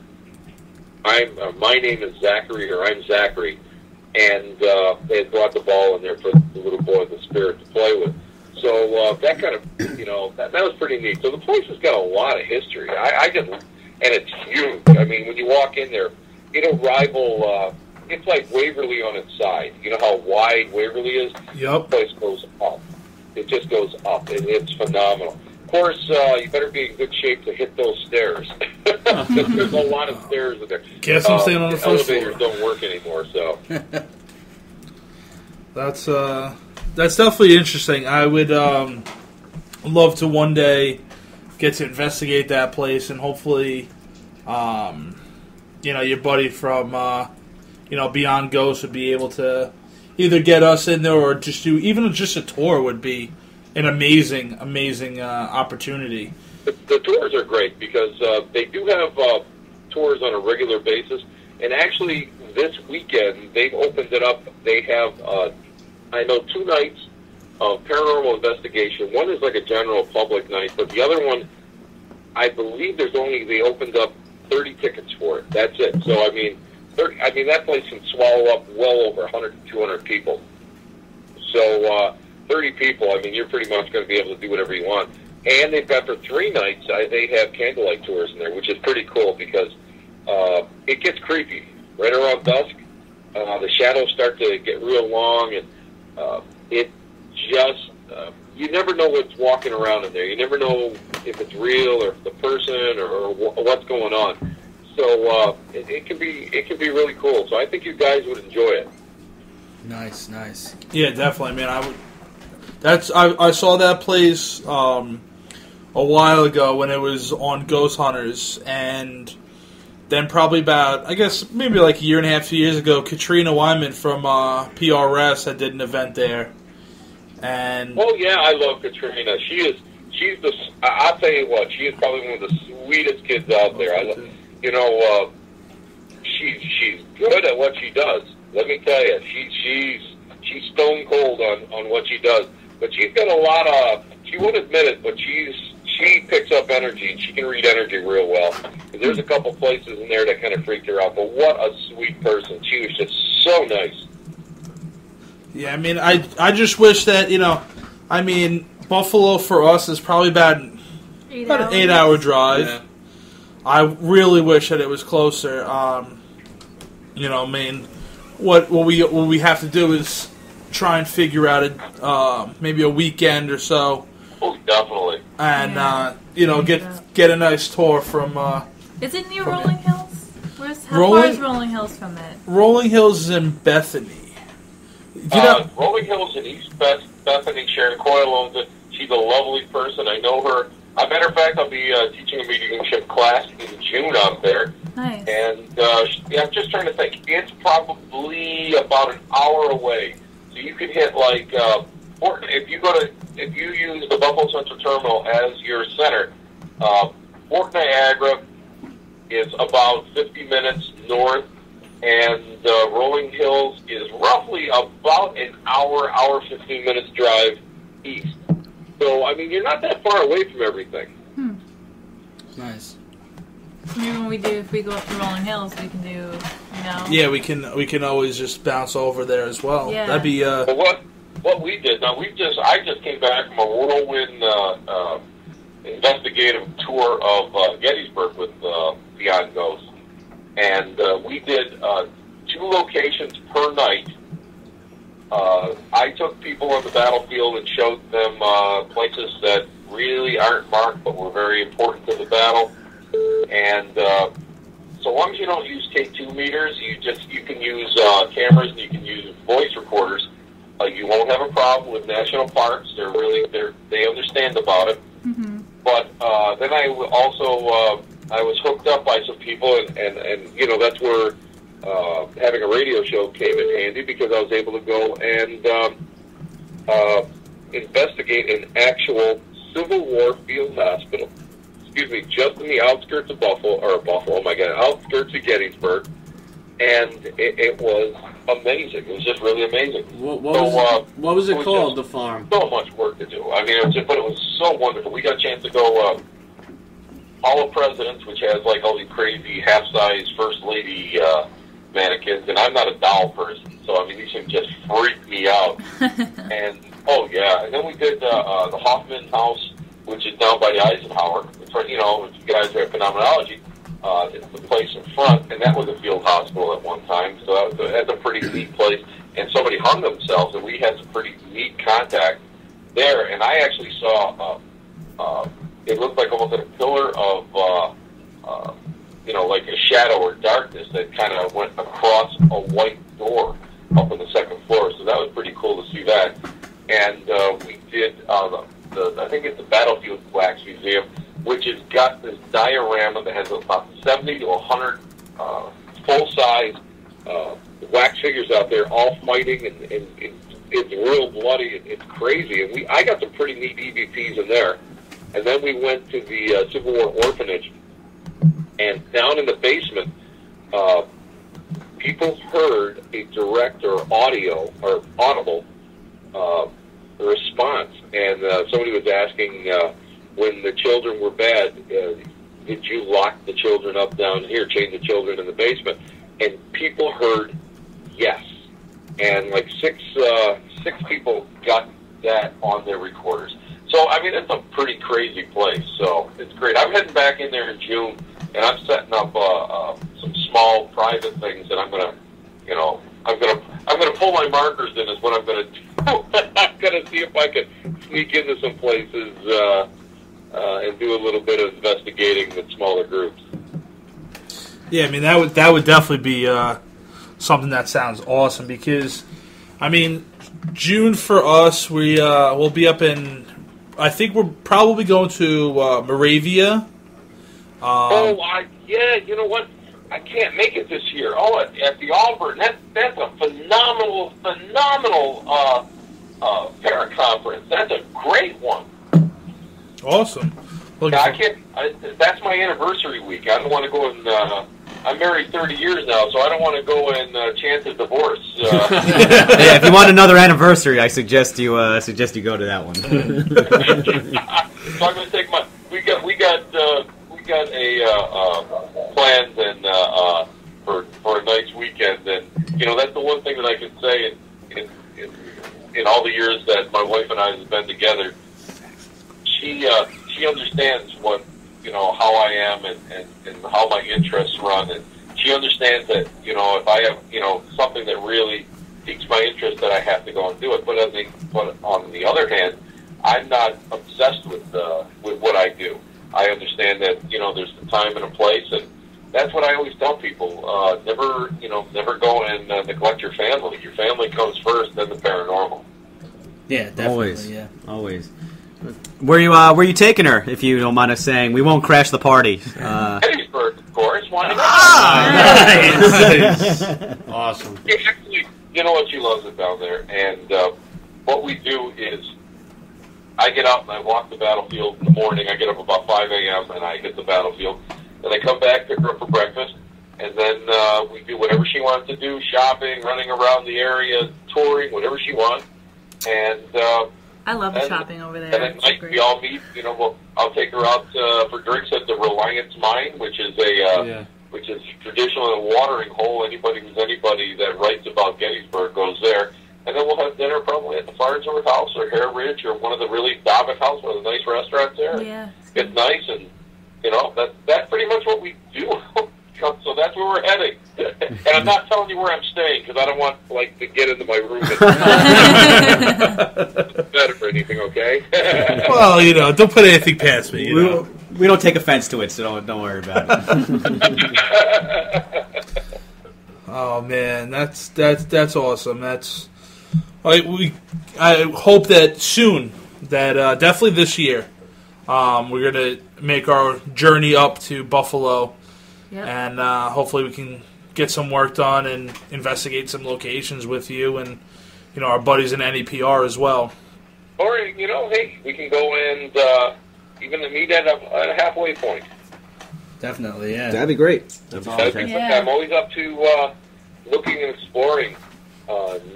my name is Zachary, or I'm Zachary, and they had brought the ball in there for the little boy, the spirit, to play with. So that kind of, that was pretty neat. So the place has got a lot of history. And it's huge. I mean, when you walk in there, it'll rival, it's like Waverly on its side. You know how wide Waverly is? Yep. The place goes up. It just goes up, and it's phenomenal. Of course, you better be in good shape to hit those stairs. There's a lot of stairs in there. Guess I'm staying on the first elevators floor. don't work anymore, so. That's definitely interesting. I would love to one day get to investigate that place, and hopefully, your buddy from Beyond Ghost would be able to either get us in there or just do even just a tour would be an amazing opportunity. The tours are great because they do have tours on a regular basis, and actually this weekend they've opened it up. They have, I know, 2 nights of paranormal investigation. One is like a general public night, but the other one, I believe they opened up 30 tickets for it. That's it. So I mean, that place can swallow up well over 100 to 200 people. So 30 people, I mean, you're pretty much going to be able to do whatever you want. And they've got for 3 nights, they have candlelight tours in there, which is pretty cool because it gets creepy. Right around dusk, the shadows start to get real long, and it just, you never know what's walking around in there. You never know if it's real or if it's a person or what's going on. So it can be really cool. So I think you guys would enjoy it. Nice. Yeah, definitely, man. I saw that place a while ago when it was on Ghost Hunters, and then probably about, I guess, maybe like a year and a half, 2 years ago, Katrina Wyman from PRS did an event there. And oh yeah, I love Katrina. I'll tell you what, she is probably one of the sweetest kids out there. She's good at what she does. Let me tell you, she's stone cold on what she does. But she's got a lot of, she won't admit it, but she picks up energy, and she can read energy real well. There's a couple places in there that kind of freaked her out, but what a sweet person. She was just so nice. Yeah, I mean, I just wish that, Buffalo for us is probably about an 8-hour drive. Yeah. I really wish that it was closer. What we have to do is try and figure out maybe a weekend or so. Oh, definitely. And get a nice tour from. Is it near Rolling Hills? How far is Rolling Hills from it? Rolling Hills is in Bethany. Rolling Hills in East Bethany. Sharon Coyle owns it. She's a lovely person. I know her. As a matter of fact, I'll be teaching a mediumship class in June out there. Nice. And I'm just trying to think. It's probably about an hour away. So you could hit if you use the Buffalo Central Terminal as your center, Fort Niagara is about 50 minutes north, and Rolling Hills is roughly about an hour 15 minutes drive east. So, I mean, you're not that far away from everything. Nice. Maybe if we go up to Rolling Hills, we can do, Yeah, we can always just bounce over there as well. Yeah. That'd be. But what we did, I just came back from a whirlwind investigative tour of Gettysburg with Beyond Ghost, and we did 2 locations per night. I took people on the battlefield and showed them places that really aren't marked but were very important to the battle. And so long as you don't use K2 meters, you can use cameras and you can use voice recorders. You won't have a problem with national parks. They understand about it. Mm-hmm. But then I was hooked up by some people, and that's where having a radio show came in handy because I was able to go and investigate an actual Civil War field hospital. Just in the outskirts of outskirts of Gettysburg, and it was amazing. It was just really amazing. What was it called? The farm. So much work to do. I mean, it was so wonderful. We got a chance to go Hall of Presidents, which has like all these crazy half-size First Lady mannequins, and I'm not a doll person, so I mean these things just freak me out. And and then we did the Hoffman House, which is down by the Eisenhower. It's right, if you guys are phenomenology, it's the place in front, and that was a field hospital at one time. So that's a pretty neat place. And somebody hung themselves, and we had some pretty neat contact there. And I actually saw it looked like almost a pillar of, like a shadow or darkness that kind of went across a white door up on the second floor. So that was pretty cool to see that. And we did I think it's the Battlefield Wax Museum, which has got this diorama that has about 70 to 100 full-size wax figures out there, all fighting, and it's real bloody. It's crazy. And I got some pretty neat EVPs in there. And then we went to the Civil War Orphanage, and down in the basement, people heard a direct or audible response. And somebody was asking, when the children were bad, did you lock the children up down here, chain the children in the basement? And people heard yes. And like six people got that on their recorders. So, I mean, it's a pretty crazy place. So it's great. I'm heading back in there in June, and I'm setting up some small private things that I'm gonna pull my markers in is what I'm gonna do. I'm gonna see if I can sneak into some places and do a little bit of investigating with smaller groups. Yeah, I mean that would definitely be something that sounds awesome because, I mean, June for us we'll be up in. I think we're probably going to Moravia. Yeah, you know what? I can't make it this year. Oh, at the Auburn, that's a phenomenal paraconference. That's a great one. Awesome. That's my anniversary week. I don't want to go and. I'm married 30 years now, so I don't want to go and chance a divorce. Yeah, if you want another anniversary, I suggest you go to that one. So I'm going to take we got a plans and for a nice weekend, and that's the one thing that I can say in all the years that my wife and I have been together. She understands what. How I am and how my interests run. And she understands that, if I have, something that really piques my interest, that I have to go and do it. But on the other hand, I'm not obsessed with what I do. I understand that, there's a time and a place, and that's what I always tell people. Never go and neglect your family. Your family comes first, then the paranormal. Yeah, definitely. Always. Yeah. Always. Where you taking her, if you don't mind us saying? We won't crash the party. Gettysburg, of course. Why not? Nice. Awesome. Actually, you know what? She loves it down there. And what we do is I get out and I walk the battlefield in the morning. I get up about 5 a.m. and I hit the battlefield. Then I come back, pick her up for breakfast. And then we do whatever she wants to do, shopping, running around the area, touring, whatever she wants. And... I love the shopping over there. And at night we all meet. I'll take her out for drinks at the Reliance Mine, which is which is traditional and a watering hole. Anybody that writes about Gettysburg goes there. And then we'll have dinner probably at the Farnsworth House or Hare Ridge or one of the really Dobbin House, one of the nice restaurants there. Yeah. It's nice, and that's pretty much what we do. So that's where we're heading. And I'm not telling you where I'm staying because I don't want to get into my room and bed or anything. Okay. Well, don't put anything past me. We don't take offense to it, so don't worry about it. Oh man, that's awesome. I hope that soon, that definitely this year, we're gonna make our journey up to Buffalo. Yep. And hopefully we can get some work done and investigate some locations with you and our buddies in NEPR as well. Or hey, we can go and even meet at a halfway point. Definitely, yeah. That'd be great. I'm always up to looking and exploring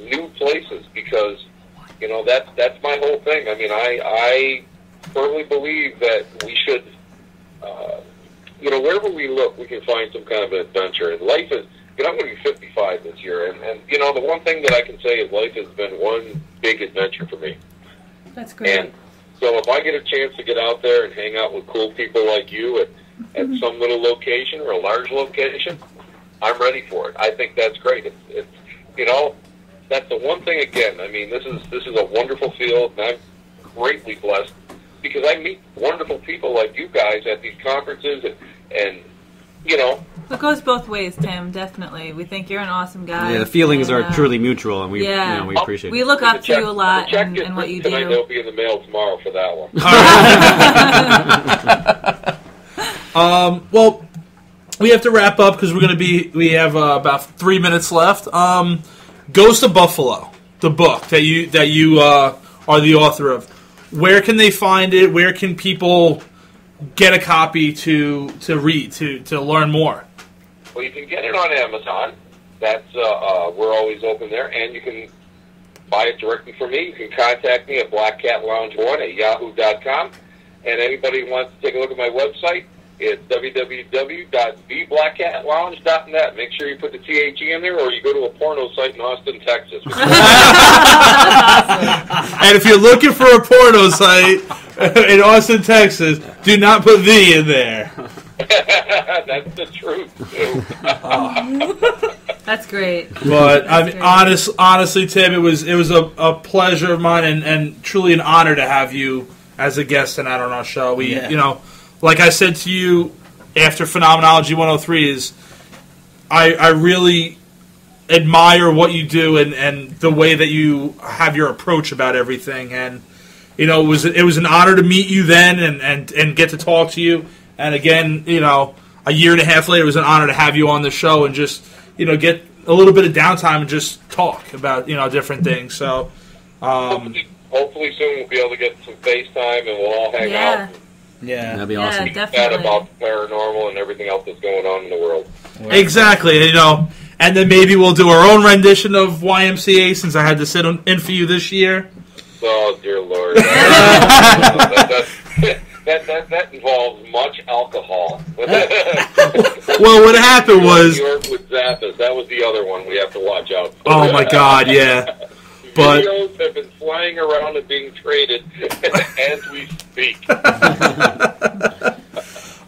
new places because that's my whole thing. I mean, I firmly believe that we should. Wherever we look, we can find some kind of an adventure. And life is, I'm going to be 55 this year, and the one thing that I can say is life has been one big adventure for me. That's great. And so if I get a chance to get out there and hang out with cool people like you at some little location or a large location, I'm ready for it. I think that's great. It's that's the one thing, again, I mean, this is a wonderful field, and I'm greatly blessed because I meet wonderful people like you guys at these conferences, and you know. It goes both ways, Tim. Definitely, we think you're an awesome guy. Yeah, the feelings and, are truly mutual, and we we appreciate it. We look up to you a lot and what you do. Tonight they'll be in the mail tomorrow for that one. Well, we have to wrap up because we have about 3 minutes left. Ghost of Buffalo, the book that you are the author of. Where can they find it? Where can people get a copy to read, to learn more? Well, you can get it on Amazon. That's we're always open there, and you can buy it directly from me. You can contact me at blackcatlounge1@yahoo.com, and anybody who wants to take a look at my website, it's www.theblackcatlounge.net. Make sure you put the THE in there, or you go to a porno site in Austin, Texas. And if you're looking for a porno site in Austin, Texas, do not put "the" in there. That's the truth, too. That's great. But I mean, honestly, Tim, it was a pleasure of mine and truly an honor to have you as a guest tonight on our show. Like I said to you after Phenomenology 103, I really admire what you do and the way that you have your approach about everything. And it was an honor to meet you then and get to talk to you. And again, a year and a half later, it was an honor to have you on the show and just get a little bit of downtime and just talk about different things. So hopefully soon we'll be able to get some FaceTime and we'll all hang out. Yeah, that'd be awesome. Chat about the paranormal and everything else that's going on in the world. Exactly, and then maybe we'll do our own rendition of YMCA since I had to sit in for you this year. Oh dear Lord, that involves much alcohol. Well, what happened was New York with Zappos. That was the other one we have to watch out for. Oh my God, yeah. But videos have been flying around and being traded as we speak.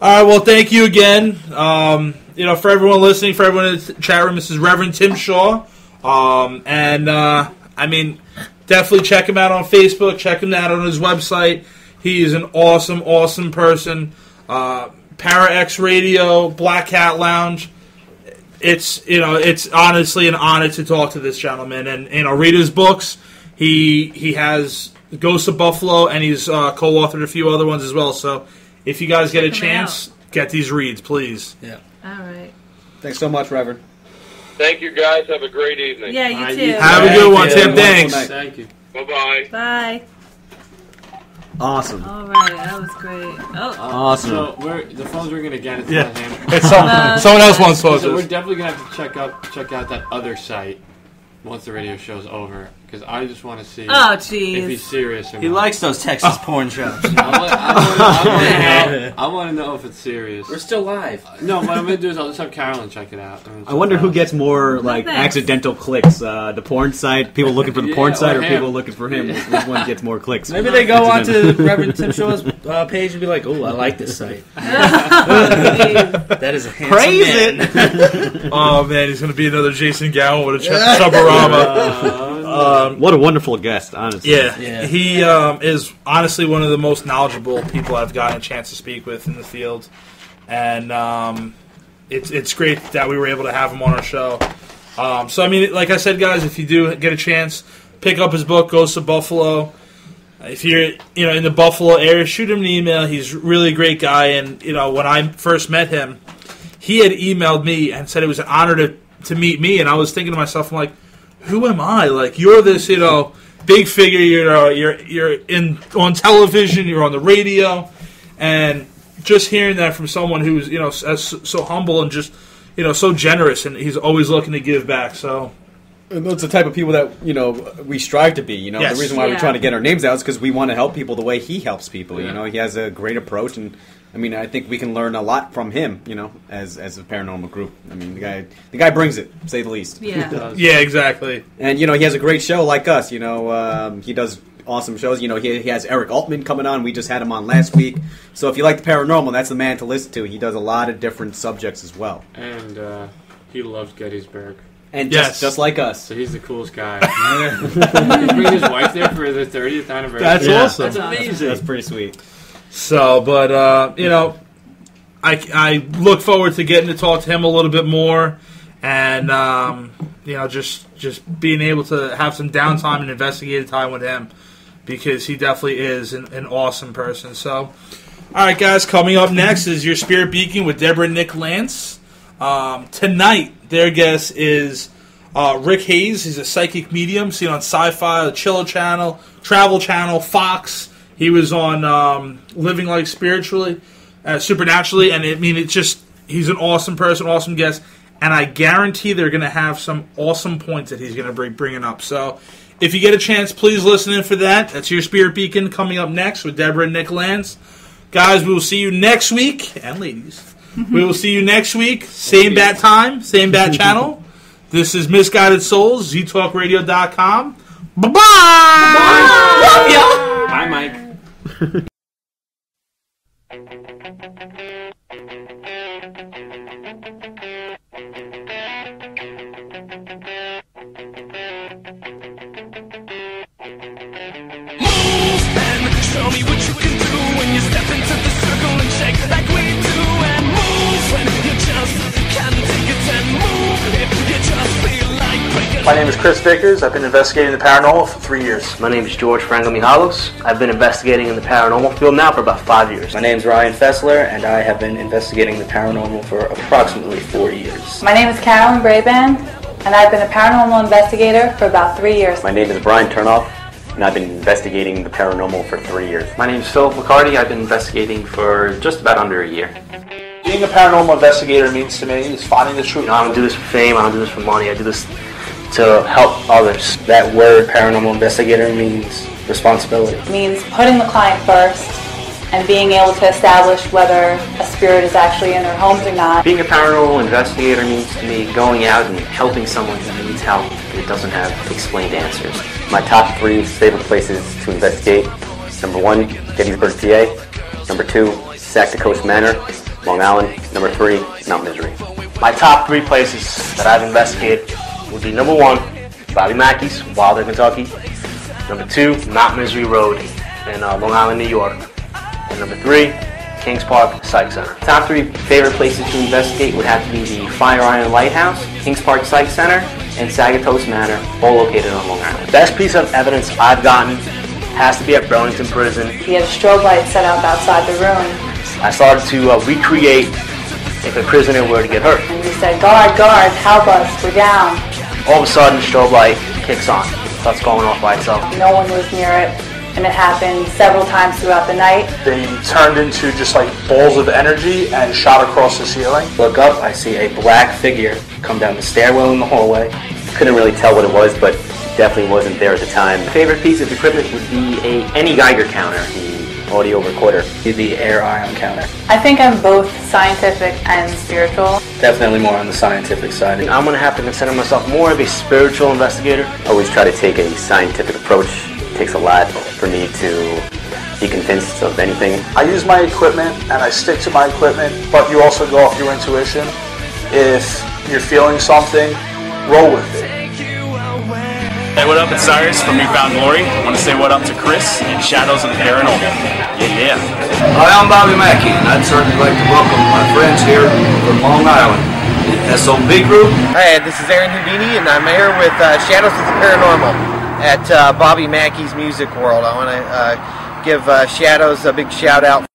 All right, well, thank you again. For everyone listening, for everyone in the chat room, this is Reverend Tim Shaw. Definitely check him out on Facebook. Check him out on his website. He is an awesome, awesome person. Para X Radio, Black Cat Lounge. It's honestly an honor to talk to this gentleman and read his books. He has Ghost of Buffalo and he's co-authored a few other ones as well. So if you guys get a chance, get these reads, please. Yeah. All right. Thanks so much, Reverend. Thank you, guys. Have a great evening. Yeah, you too. Have a good one, Tim. Thanks. Thank you. Bye-bye. Bye. Awesome. All right, that was great. Awesome. So the phone's ringing again. It's Yeah. not him. It's someone else wants to. So we're definitely gonna have to check out that other site once the radio show's over because I just want to see. Oh, jeez. If he's serious or He not. likes those Texas porn shows. I want to know if it's serious. We're still live. No, what I'm gonna do is I'll just have Carolyn check it out. I wonder who gets more accidental clicks: the porn site, people looking for the porn site, or people looking for him. Which one gets more clicks? Maybe they go onto Reverend Tim Shaw's page and be like, "Oh, I like this site." That is a handsome Praise man. it. Oh man, he's gonna be another Jason Gowan with a Chubarama. What a wonderful guest, honestly. Yeah. He is honestly one of the most knowledgeable people I've gotten a chance to speak with in the field, and it's great that we were able to have him on our show. Like I said, guys, if you do get a chance, pick up his book, Ghost of Buffalo. If you're in the Buffalo area, shoot him an email. He's really a great guy, and when I first met him, he had emailed me and said it was an honor to meet me, and I was thinking to myself, I'm like, who am I? Like, you're this, big figure. You're on television. You're on the radio, and just hearing that from someone who's so humble and just so generous, and he's always looking to give back. So, and those are the type of people that we strive to be. Yes. The reason why we're trying to get our names out is because we want to help people the way he helps people. Yeah. He has a great approach, and I think we can learn a lot from him. As a paranormal group. The guy brings it, to say the least. Yeah. Yeah, exactly. And he has a great show like us. He does awesome shows. He has Eric Altman coming on. We just had him on last week. So if you like the paranormal, that's the man to listen to. He does a lot of different subjects as well. And he loves Gettysburg. And Yes. just like us. So he's the coolest guy. He's bringing his wife there for their 30th anniversary. That's awesome. That's amazing. That's pretty sweet. So, but you know, I look forward to getting to talk to him a little bit more, and you know, just being able to have some downtime and investigative time with him, because he definitely is an awesome person. So, all right, guys, coming up next is your Spirit Beacon with Deborah and Nick Lance. Tonight, their guest is Rick Hayes. He's a psychic medium seen on Sci-Fi, the Chiller Channel, Travel Channel, Fox. He was on Living Like Spiritually, Supernaturally, and he's an awesome person, awesome guest, and I guarantee they're going to have some awesome points that he's going to be bringing up. So if you get a chance, please listen in for that. That's your Spirit Beacon coming up next with Deborah and Nick Lance. Guys, we will see you next week, and ladies. We will see you next week. Same bat time, same bat channel. This is Misguided Souls, ztalkradio.com. Bye-bye! Bye! Bye, Mike. Show me what you can do when you step into the circle and shake like we do, and move when you just can't take it and move if you just feel like breaking. My name is Chris Vickers. I've been investigating the paranormal for 3 years. My name is George Franco Mihalos. I've been investigating in the paranormal field now for about 5 years. My name is Ryan Fessler, and I have been investigating the paranormal for approximately 4 years. My name is Carolyn Braband, and I've been a paranormal investigator for about 3 years. My name is Brian Turnoff, and I've been investigating the paranormal for 3 years. My name is Philip McCarty. I've been investigating for just about under a year. Being a paranormal investigator means to me is finding the truth. I don't do this for fame. I don't do this for money. I do this to help others. That word, paranormal investigator, means responsibility. It means putting the client first and being able to establish whether a spirit is actually in their homes or not. Being a paranormal investigator means to me going out and helping someone that needs help that doesn't have explained answers. My top 3 favorite places to investigate: number 1, Gettysburg, PA; number 2, Sac to Coast Manor, Long Island; number 3, Mount Misery. My top 3 places that I've investigated would be number 1, Bobby Mackey's, Wilder, Kentucky; number 2, Mount Misery Road in Long Island, New York; and number 3, Kings Park Psych Center. Top 3 favorite places to investigate would have to be the Fire Island Lighthouse, Kings Park Psych Center, and Sagatoast Manor, all located on Long Island. The best piece of evidence I've gotten has to be at Burlington Prison. He had a strobe light set up outside the room. I started to recreate if a prisoner were to get hurt. And he said, "Guard, guard, help us, we're down." All of a sudden, the strobe light kicks on, starts going off by itself. No one was near it, and it happened several times throughout the night. They turned into just like balls of energy and shot across the ceiling. Look up, I see a black figure come down the stairwell in the hallway. Couldn't really tell what it was, but it definitely wasn't there at the time. My favorite piece of equipment would be any Geiger counter. The audio recorder. The air ion counter. I think I'm both scientific and spiritual. Definitely more on the scientific side. I'm going to have to consider myself more of a spiritual investigator. I always try to take a scientific approach. It takes a lot for me to be convinced of anything. I use my equipment and I stick to my equipment, but you also go off your intuition. If you're feeling something, roll with it. Hey, what up? It's Cyrus from We Found Glory. I want to say what up to Chris and Shadows of the Paranormal. Yeah. Hi, I'm Bobby Mackey, and I'd certainly like to welcome my friends here from Long Island, the SOB Group. Hi, this is Aaron Houdini, and I'm here with Shadows of the Paranormal at Bobby Mackey's Music World. I want to give Shadows a big shout out.